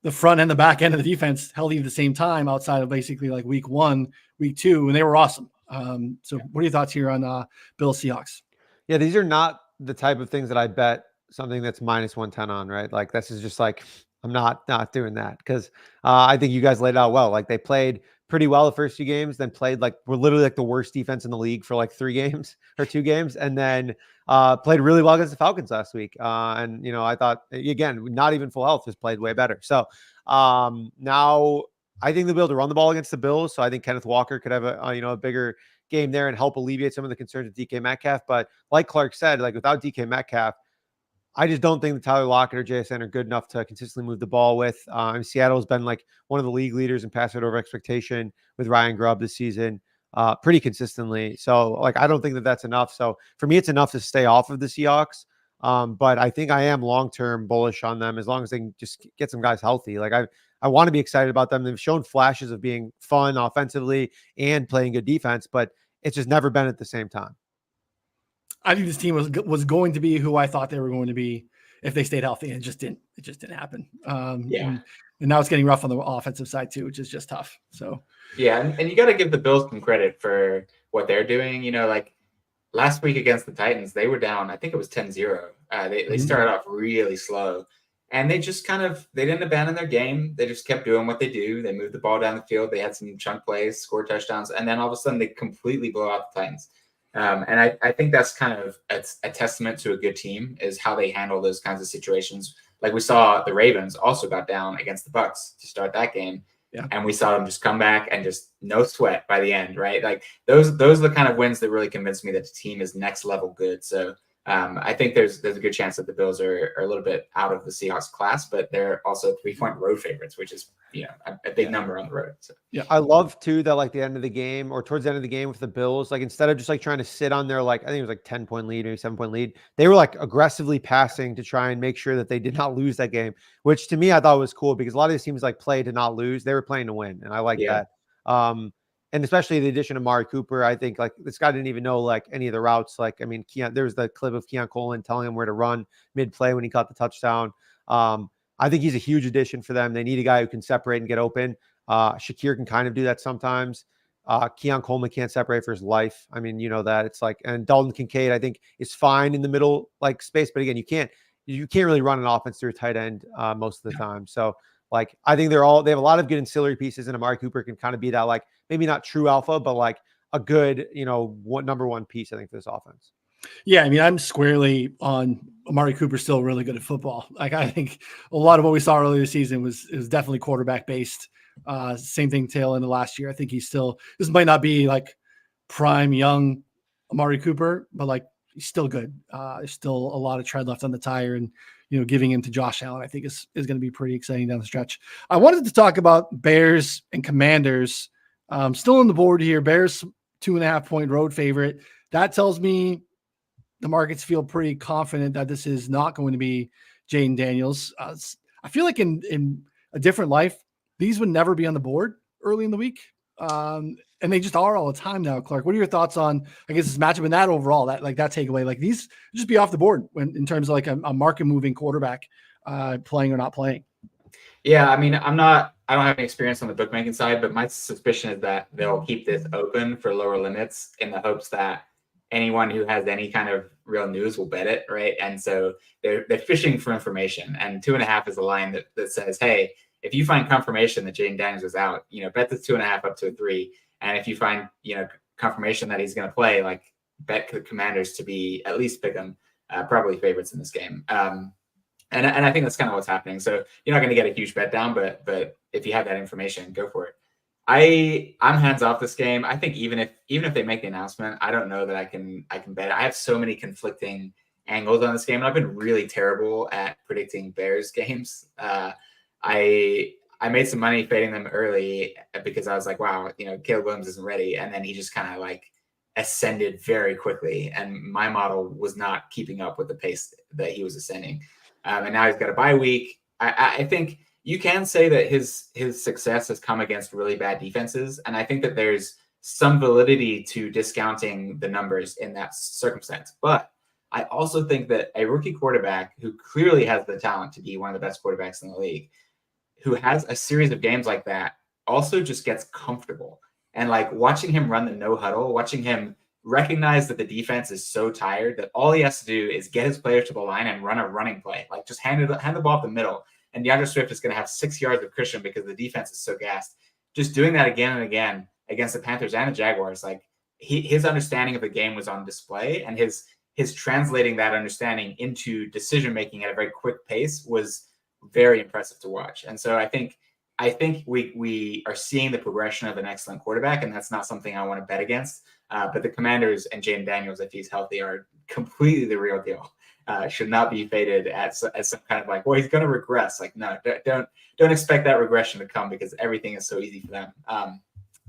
the front and the back end of the defense healthy at the same time outside of basically like week 1, week 2, and they were awesome. So what are your thoughts here on Bills Seahawks? Yeah, these are not the type of things that I bet something that's minus 110 on, right? Like this is just like, I'm not doing that because I think you guys laid it out well. Like they played pretty well the first 2 games, then we're literally like the worst defense in the league for like 3 games or 2 games, and then played really well against the Falcons last week. And I thought again, not even full health, just played way better. So now I think they'll be able to run the ball against the Bills. So I think Kenneth Walker could have a bigger game there and help alleviate some of the concerns with DK Metcalf. But like Clark said, like without DK Metcalf, I just don't think that Tyler Lockett or JSN are good enough to consistently move the ball with. Seattle has been like one of the league leaders in pass rate over expectation with Ryan Grubb this season pretty consistently. So like, I don't think that that's enough. So for me, it's enough to stay off of the Seahawks. But I think I am long-term bullish on them as long as they can just get some guys healthy. Like I want to be excited about them. They've shown flashes of being fun offensively and playing good defense, but it's just never been at the same time. I think this team was going to be who I thought they were going to be if they stayed healthy, and it just didn't happen. And now it's getting rough on the offensive side too, which is just tough. So yeah, and you got to give the Bills some credit for what they're doing. Like last week against the Titans, they were down, I think it was 10-0. They started off really slow, and they just they didn't abandon their game. They just kept doing what they do. They moved the ball down the field. They had some chunk plays, scored touchdowns, and then all of a sudden they completely blow out the Titans. And I think that's kind of a testament to a good team is how they handle those kinds of situations. Like we saw the Ravens also got down against the Bucks to start that game. Yeah. And we saw them just come back and just no sweat by the end, right? Like those are the kind of wins that really convinced me that the team is next level good. So I think there's a good chance that the Bills are a little bit out of the Seahawks class, but they're also 3-point road favorites, which is a big number on the road. So yeah, I love too that like the end of the game or towards the end of the game with the Bills, like instead of just like trying to sit on their I think it was like 10-point lead or 7-point lead, they were like aggressively passing to try and make sure that they did not lose that game, which to me I thought was cool because a lot of these teams like play to not lose. They were playing to win, and I like that. And especially the addition of Amari Cooper, I think like this guy didn't even know like any of the routes. Like, I mean, there was the clip of Keon Coleman telling him where to run mid play when he caught the touchdown. I think he's a huge addition for them. They need a guy who can separate and get open. Shakir can kind of do that sometimes. Keon Coleman can't separate for his life. I mean, that it's like, and Dalton Kincaid, I think is fine in the middle like space, but again, you can't really run an offense through a tight end most of the time. So like, I think they have a lot of good ancillary pieces, and Amari Cooper can kind of be that like, maybe not true alpha, but like a good, number one piece, I think, for this offense. Yeah, I mean, I'm squarely on Amari Cooper, still really good at football. Like, I think a lot of what we saw earlier this season was definitely quarterback based. Same thing tail end of last year. I think this might not be like prime young Amari Cooper, but like he's still good. There's still a lot of tread left on the tire, and giving him to Josh Allen, I think is going to be pretty exciting down the stretch. I wanted to talk about Bears and Commanders. Still on the board here. Bears 2.5-point road favorite. That tells me the markets feel pretty confident that this is not going to be Jaden Daniels. I feel like in a different life, these would never be on the board early in the week. And they just are all the time now. Clark, what are your thoughts on, I guess, this matchup and that overall, that takeaway? Like these just be off the board in terms of like a market moving quarterback playing or not playing. Yeah, I mean, I don't have any experience on the bookmaking side, but my suspicion is that they'll keep this open for lower limits in the hopes that anyone who has any kind of real news will bet it, right? And so they're fishing for information, and 2.5 is a line that says, hey, if you find confirmation that Jaden Daniels is out, bet this 2.5 up to a 3. And if you find, confirmation that he's going to play, like bet the Commanders to be at least pick them, probably favorites in this game. And I think that's kind of what's happening. So you're not going to get a huge bet down, but if you have that information, go for it. I'm hands off this game. I think even if they make the announcement, I don't know that I can bet it. I have so many conflicting angles on this game, and I've been really terrible at predicting Bears games. I made some money fading them early because I was like, wow, Caleb Williams isn't ready, and then he just kind of like ascended very quickly, and my model was not keeping up with the pace that he was ascending. And now he's got a bye week. I think you can say that his success has come against really bad defenses, and I think that there's some validity to discounting the numbers in that circumstance. But I also think that a rookie quarterback who clearly has the talent to be one of the best quarterbacks in the league, who has a series of games like that, also just gets comfortable. And like watching him run the no huddle, watching him recognize that the defense is so tired that all he has to do is get his players to the line and run a running play. Like just hand the ball up the middle. And DeAndre Swift is going to have 6 yards of cushion because the defense is so gassed. Just doing that again and again against the Panthers and the Jaguars, like his understanding of the game was on display, and his translating that understanding into decision making at a very quick pace was very impressive to watch. And so I think we are seeing the progression of an excellent quarterback, and that's not something I want to bet against. But the Commanders and Jaden Daniels, if he's healthy, are completely the real deal. Should not be faded as some kind of like, well, he's going to regress. Like, no, don't expect that regression to come because everything is so easy for them.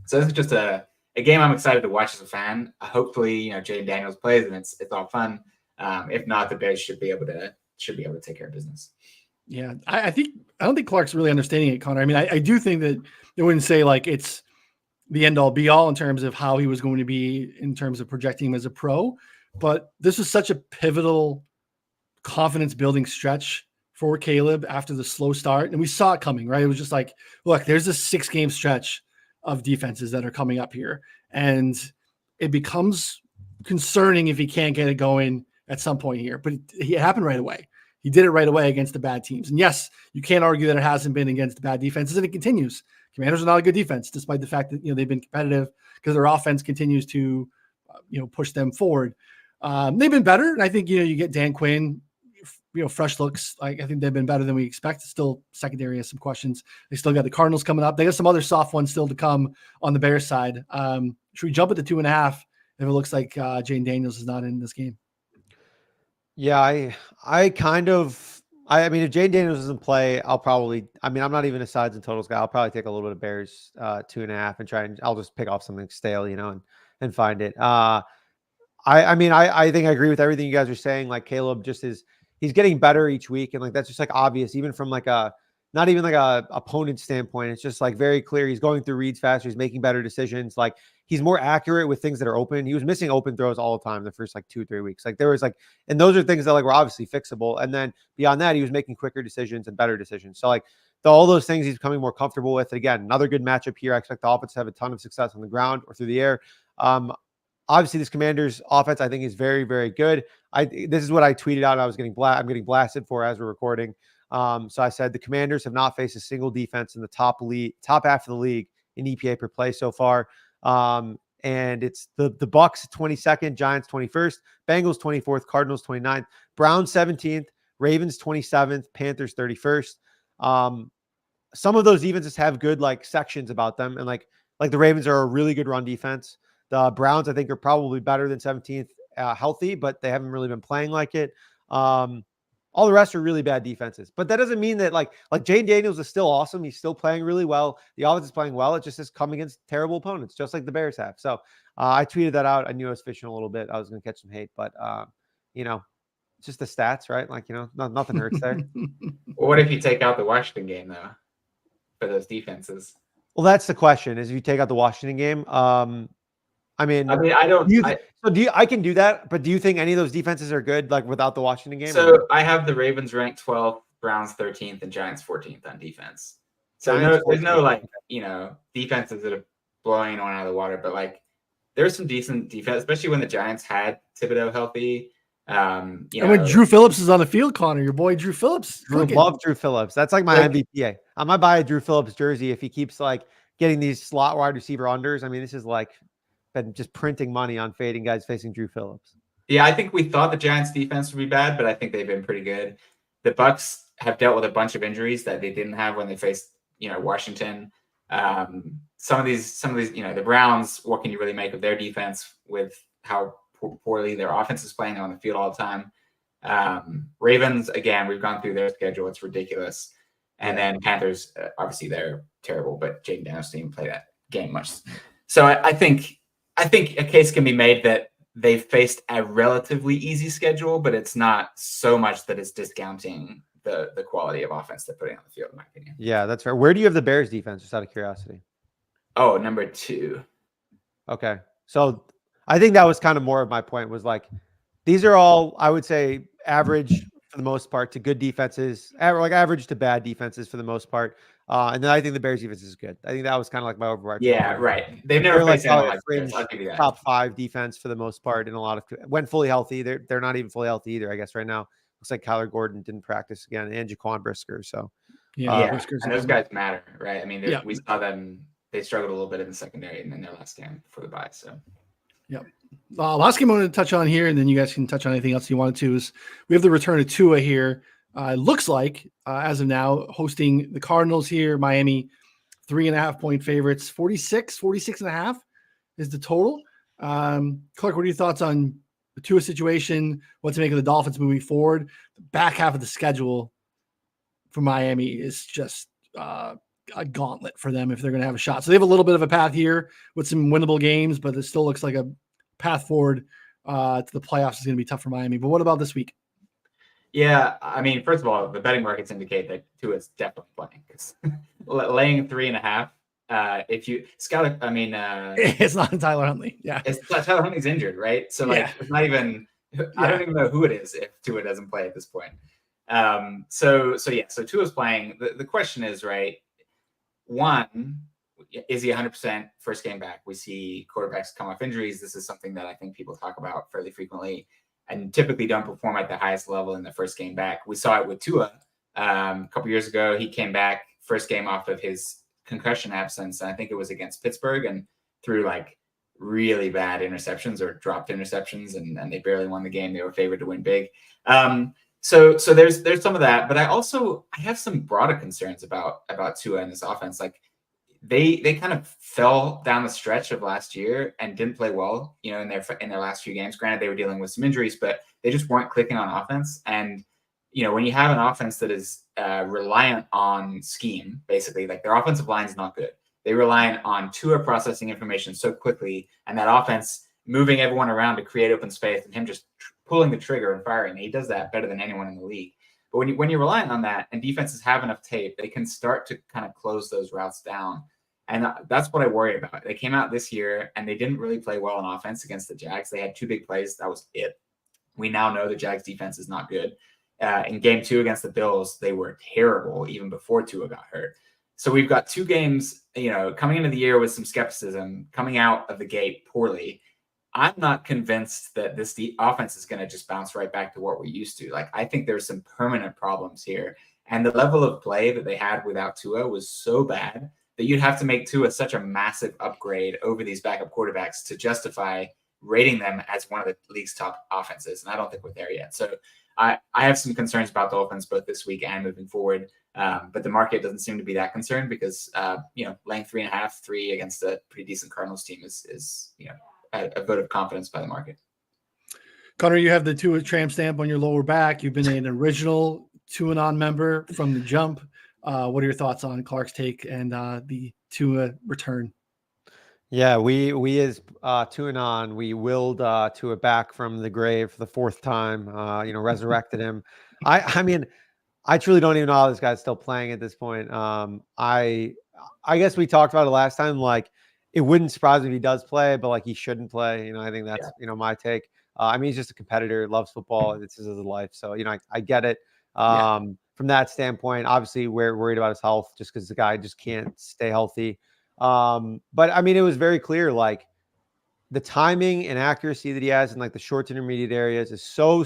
So this is just a game I'm excited to watch as a fan. Hopefully, Jaden Daniels plays and it's all fun. If not, the Bears should be able to take care of business. Yeah, I don't think Clark's really understanding it, Connor. I mean, I do think that they wouldn't say like it's the end all be all in terms of how he was going to be in terms of projecting him as a pro, but this is such a pivotal confidence building stretch for Caleb after the slow start. And we saw it coming, right? It was just like, look, there's a 6-game stretch of defenses that are coming up here. And it becomes concerning if he can't get it going at some point here, but it happened right away. He did it right away against the bad teams. And yes, you can't argue that it hasn't been against the bad defenses, and it continues. Commanders are not a good defense, despite the fact that they've been competitive because their offense continues to push them forward. They've been better, and I think you get Dan Quinn, fresh looks. I think they've been better than we expect. Still, secondary has some questions. They still got the Cardinals coming up. They got some other soft ones still to come on the Bears side. Should we jump at the 2.5 if it looks like Jaden Daniels is not in this game? Yeah, I mean, if Jaden Daniels doesn't play, I'm not even a sides and totals guy. I'll probably take a little bit of Bears 2.5 and I'll just pick off something stale, and find it. I think I agree with everything you guys are saying. Like Caleb he's getting better each week. And like, that's just like obvious, even from like not even like a opponent standpoint. It's just like very clear. He's going through reads faster. He's making better decisions. Like he's more accurate with things that are open. He was missing open throws all the time the first like 2-3 weeks. Like there was like, and those are things that like were obviously fixable. And then beyond that, he was making quicker decisions and better decisions. So like all those things he's becoming more comfortable with. Again, another good matchup here. I expect the offense to have a ton of success on the ground or through the air. Obviously, this Commanders offense, I think, is very, very good. This is what I tweeted out. I'm getting blasted for as we're recording. So I said the Commanders have not faced a single defense in the top half of the league in EPA per play so far. And it's the Bucks 22nd, Giants 21st, Bengals 24th, Cardinals 29th, Browns 17th, Ravens 27th, Panthers 31st. Some of those defenses have good like sections about them, and like the Ravens are a really good run defense. The Browns, I think, are probably better than 17th healthy, but they haven't really been playing like it. All the rest are really bad defenses. But that doesn't mean that like Jaden Daniels is still awesome. He's still playing really well. The offense is playing well. It just has come against terrible opponents, just like the Bears have. So I tweeted that out. I knew I was fishing a little bit. I was going to catch some hate, but it's just the stats, right? Like, nothing hurts there. Well, what if you take out the Washington game though for those defenses? Well, that's the question, is if you take out the Washington game. I can do that, but do you think any of those defenses are good, like without the Washington game? So I have the Ravens ranked 12th, Browns 13th, and Giants 14th on defense. So there's no like, defenses that are blowing one out of the water, but like there's some decent defense, especially when the Giants had Thibodeau healthy. And when Drew Phillips is on the field, Connor, your boy Drew Phillips. Love Drew Phillips. That's like my MVP. I might buy a Drew Phillips jersey if he keeps like getting these slot wide receiver unders. I mean, this is like been just printing money on fading guys facing Drew Phillips. Yeah, I think we thought the Giants defense would be bad, but I think they've been pretty good. The Bucks have dealt with a bunch of injuries that they didn't have when they faced, Washington. some of these, the Browns, what can you really make of their defense with how poorly their offense is playing on the field all the time? Ravens, again, we've gone through their schedule. It's ridiculous. And then Panthers, obviously they're terrible, but Jaden Daniels didn't play that game much. So I think a case can be made that they've faced a relatively easy schedule, but it's not so much that it's discounting the quality of offense they're putting on the field, in my opinion. Yeah, that's fair. Where do you have the Bears defense, just out of curiosity? Oh, number 2. Okay. So I think that was kind of more of my point, was like, these are all, I would say, average for the most part to good defenses, like average to bad defenses for the most part. And then I think the Bears defense is good. I think that was kind of like my overarching Yeah, point. right. They've never They're faced like anyone like fringe this. I'll give you that. top 5 defense for the most part, and a lot of when fully healthy. They're not even fully healthy either, I guess, right now. Looks like Kyler Gordon didn't practice again, and Jaquan Brisker. So and those guys matter, right? I mean, we saw them. They struggled a little bit in the secondary and in their last game before the bye. So, last game I wanted to touch on here, and then you guys can touch on anything else you wanted to, is we have the return of Tua here. It looks like, as of now, hosting the Cardinals here, Miami, 3.5-point favorites, 46.5 is the total. Clark, what are your thoughts on the Tua situation? What to make of the Dolphins moving forward? The back half of the schedule for Miami is just a gauntlet for them if they're going to have a shot. So they have a little bit of a path here with some winnable games, but it still looks like a path forward to the playoffs is going to be tough for Miami. But what about this week? Yeah, I mean, first of all, the betting markets indicate that Tua is definitely playing, because laying 3.5. If you Skyler, I mean, it's not Tyler Huntley. Yeah, it's Tyler Huntley's injured, right? So it's not even. I don't even know who it is if Tua doesn't play at this point. So Tua's playing. The question is, right? One, is he 100% first game back? We see quarterbacks come off injuries. This is something that I think people talk about fairly frequently, and typically don't perform at the highest level in the first game back. We saw it with Tua a couple years ago. He came back first game off of his concussion absence, and I think it was against Pittsburgh, and threw like really bad interceptions or dropped interceptions, and they barely won the game. They were favored to win big. So there's some of that, but I have some broader concerns about Tua and this offense. Like they kind of fell down the stretch of last year and didn't play well, in their last few games. Granted, they were dealing with some injuries, but they just weren't clicking on offense. And when you have an offense that is reliant on scheme, basically, like their offensive line is not good. They rely on Tua processing information so quickly, and that offense moving everyone around to create open space, and him just pulling the trigger and firing. He does that better than anyone in the league. But when you're relying on that, and defenses have enough tape, they can start to kind of close those routes down. And that's what I worry about. They came out this year and they didn't really play well on offense against the Jags. They had 2 big plays. That was it. We now know the Jags defense is not good. In game 2 against the Bills, they were terrible even before Tua got hurt. So we've got 2 games, coming into the year with some skepticism, coming out of the gate poorly. I'm not convinced that the offense is going to just bounce right back to what we're used to. Like, I think there's some permanent problems here. And the level of play that they had without Tua was so bad that you'd have to make Tua such a massive upgrade over these backup quarterbacks to justify rating them as one of the league's top offenses. And I don't think we're there yet. So I have some concerns about the offense both this week and moving forward. But the market doesn't seem to be that concerned, because, laying 3.5, 3 against a pretty decent Cardinals team is a vote of confidence by the market. Connor, you have the Tua tramp stamp on your lower back. You've been an original Tua member from the jump. What are your thoughts on Clark's take and the Tua return? Yeah, we as Tua we willed Tua back from the grave for the 4th time. Resurrected him. I mean, I truly don't even know how this guy's still playing at this point. I guess we talked about it last time. Like, it wouldn't surprise me if he does play, but like, he shouldn't play. I think that's my take. I mean, he's just a competitor, loves football. This is his life, so I get it. From that standpoint, obviously we're worried about his health just because the guy just can't stay healthy. But I mean, it was very clear, like, the timing and accuracy that he has in like the short to intermediate areas is so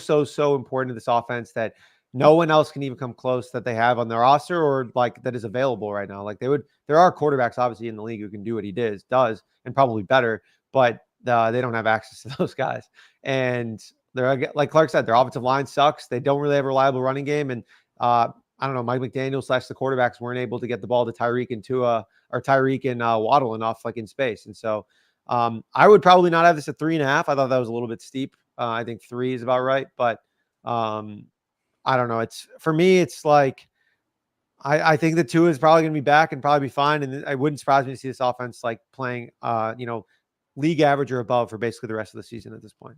important to this offense that no one else can even come close that they have on their roster, or like that is available right now. Like, there are quarterbacks obviously in the league who can do what he does and probably better, but they don't have access to those guys. And they're, like Clark said, their offensive line sucks. They don't really have a reliable running game. And I I don't know, Mike McDaniel / the quarterbacks weren't able to get the ball to Tyreek and Tua or Tyreek and Waddle enough like in space. And so I would probably not have this at 3.5. I thought that was a little bit steep. I think 3 is about right. But I don't know. It's for me, it's like I think the 2 is probably going to be back and probably be fine. And it wouldn't surprise me to see this offense like playing, league average or above for basically the rest of the season at this point.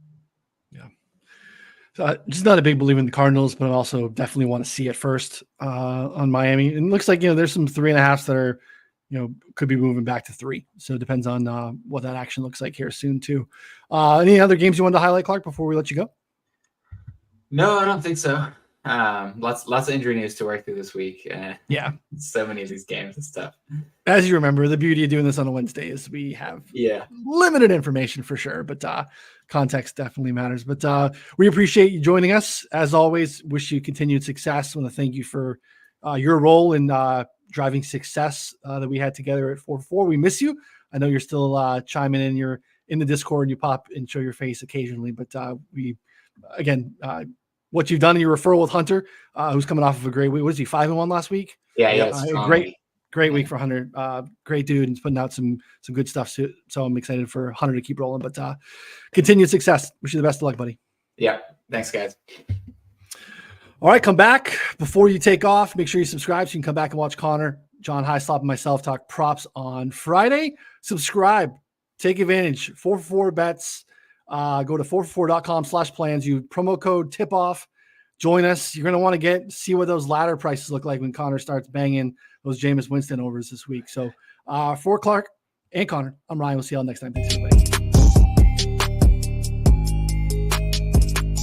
Yeah. So just not a big believer in the Cardinals, but I also definitely want to see it first on Miami. And it looks like, there's some 3.5s that are, could be moving back to 3. So it depends on what that action looks like here soon too. Any other games you wanted to highlight, Clark, before we let you go? No, I don't think so. Lots of injury news to work through this week. Yeah. So many of these games and stuff. As you remember, the beauty of doing this on a Wednesday is we have limited information for sure, but context definitely matters. But we appreciate you joining us. As always, wish you continued success. I want to thank you for your role in driving success that we had together at 4-4. We miss you. I know you're still chiming in. You're in the Discord and you pop and show your face occasionally, but what you've done in your referral with Hunter, who's coming off of a great week. Was he 5-1 last week? Yeah. Great week for Hunter. Great dude, and putting out some good stuff. So I'm excited for Hunter to keep rolling. But continued success. Wish you the best of luck, buddy. Yeah. Thanks, guys. All right, come back. Before you take off, make sure you subscribe so you can come back and watch Connor, John Highslop, and myself talk props on Friday. Subscribe. Take advantage. 4-4 bets. Go to 4for4.com/plans. You promo code TIPOFF. Join us. You're going to want to see what those ladder prices look like when Connor starts banging those Jameis Winston overs this week. So for Clark and Connor, I'm Ryan. We'll see y'all next time. Thanks, everybody.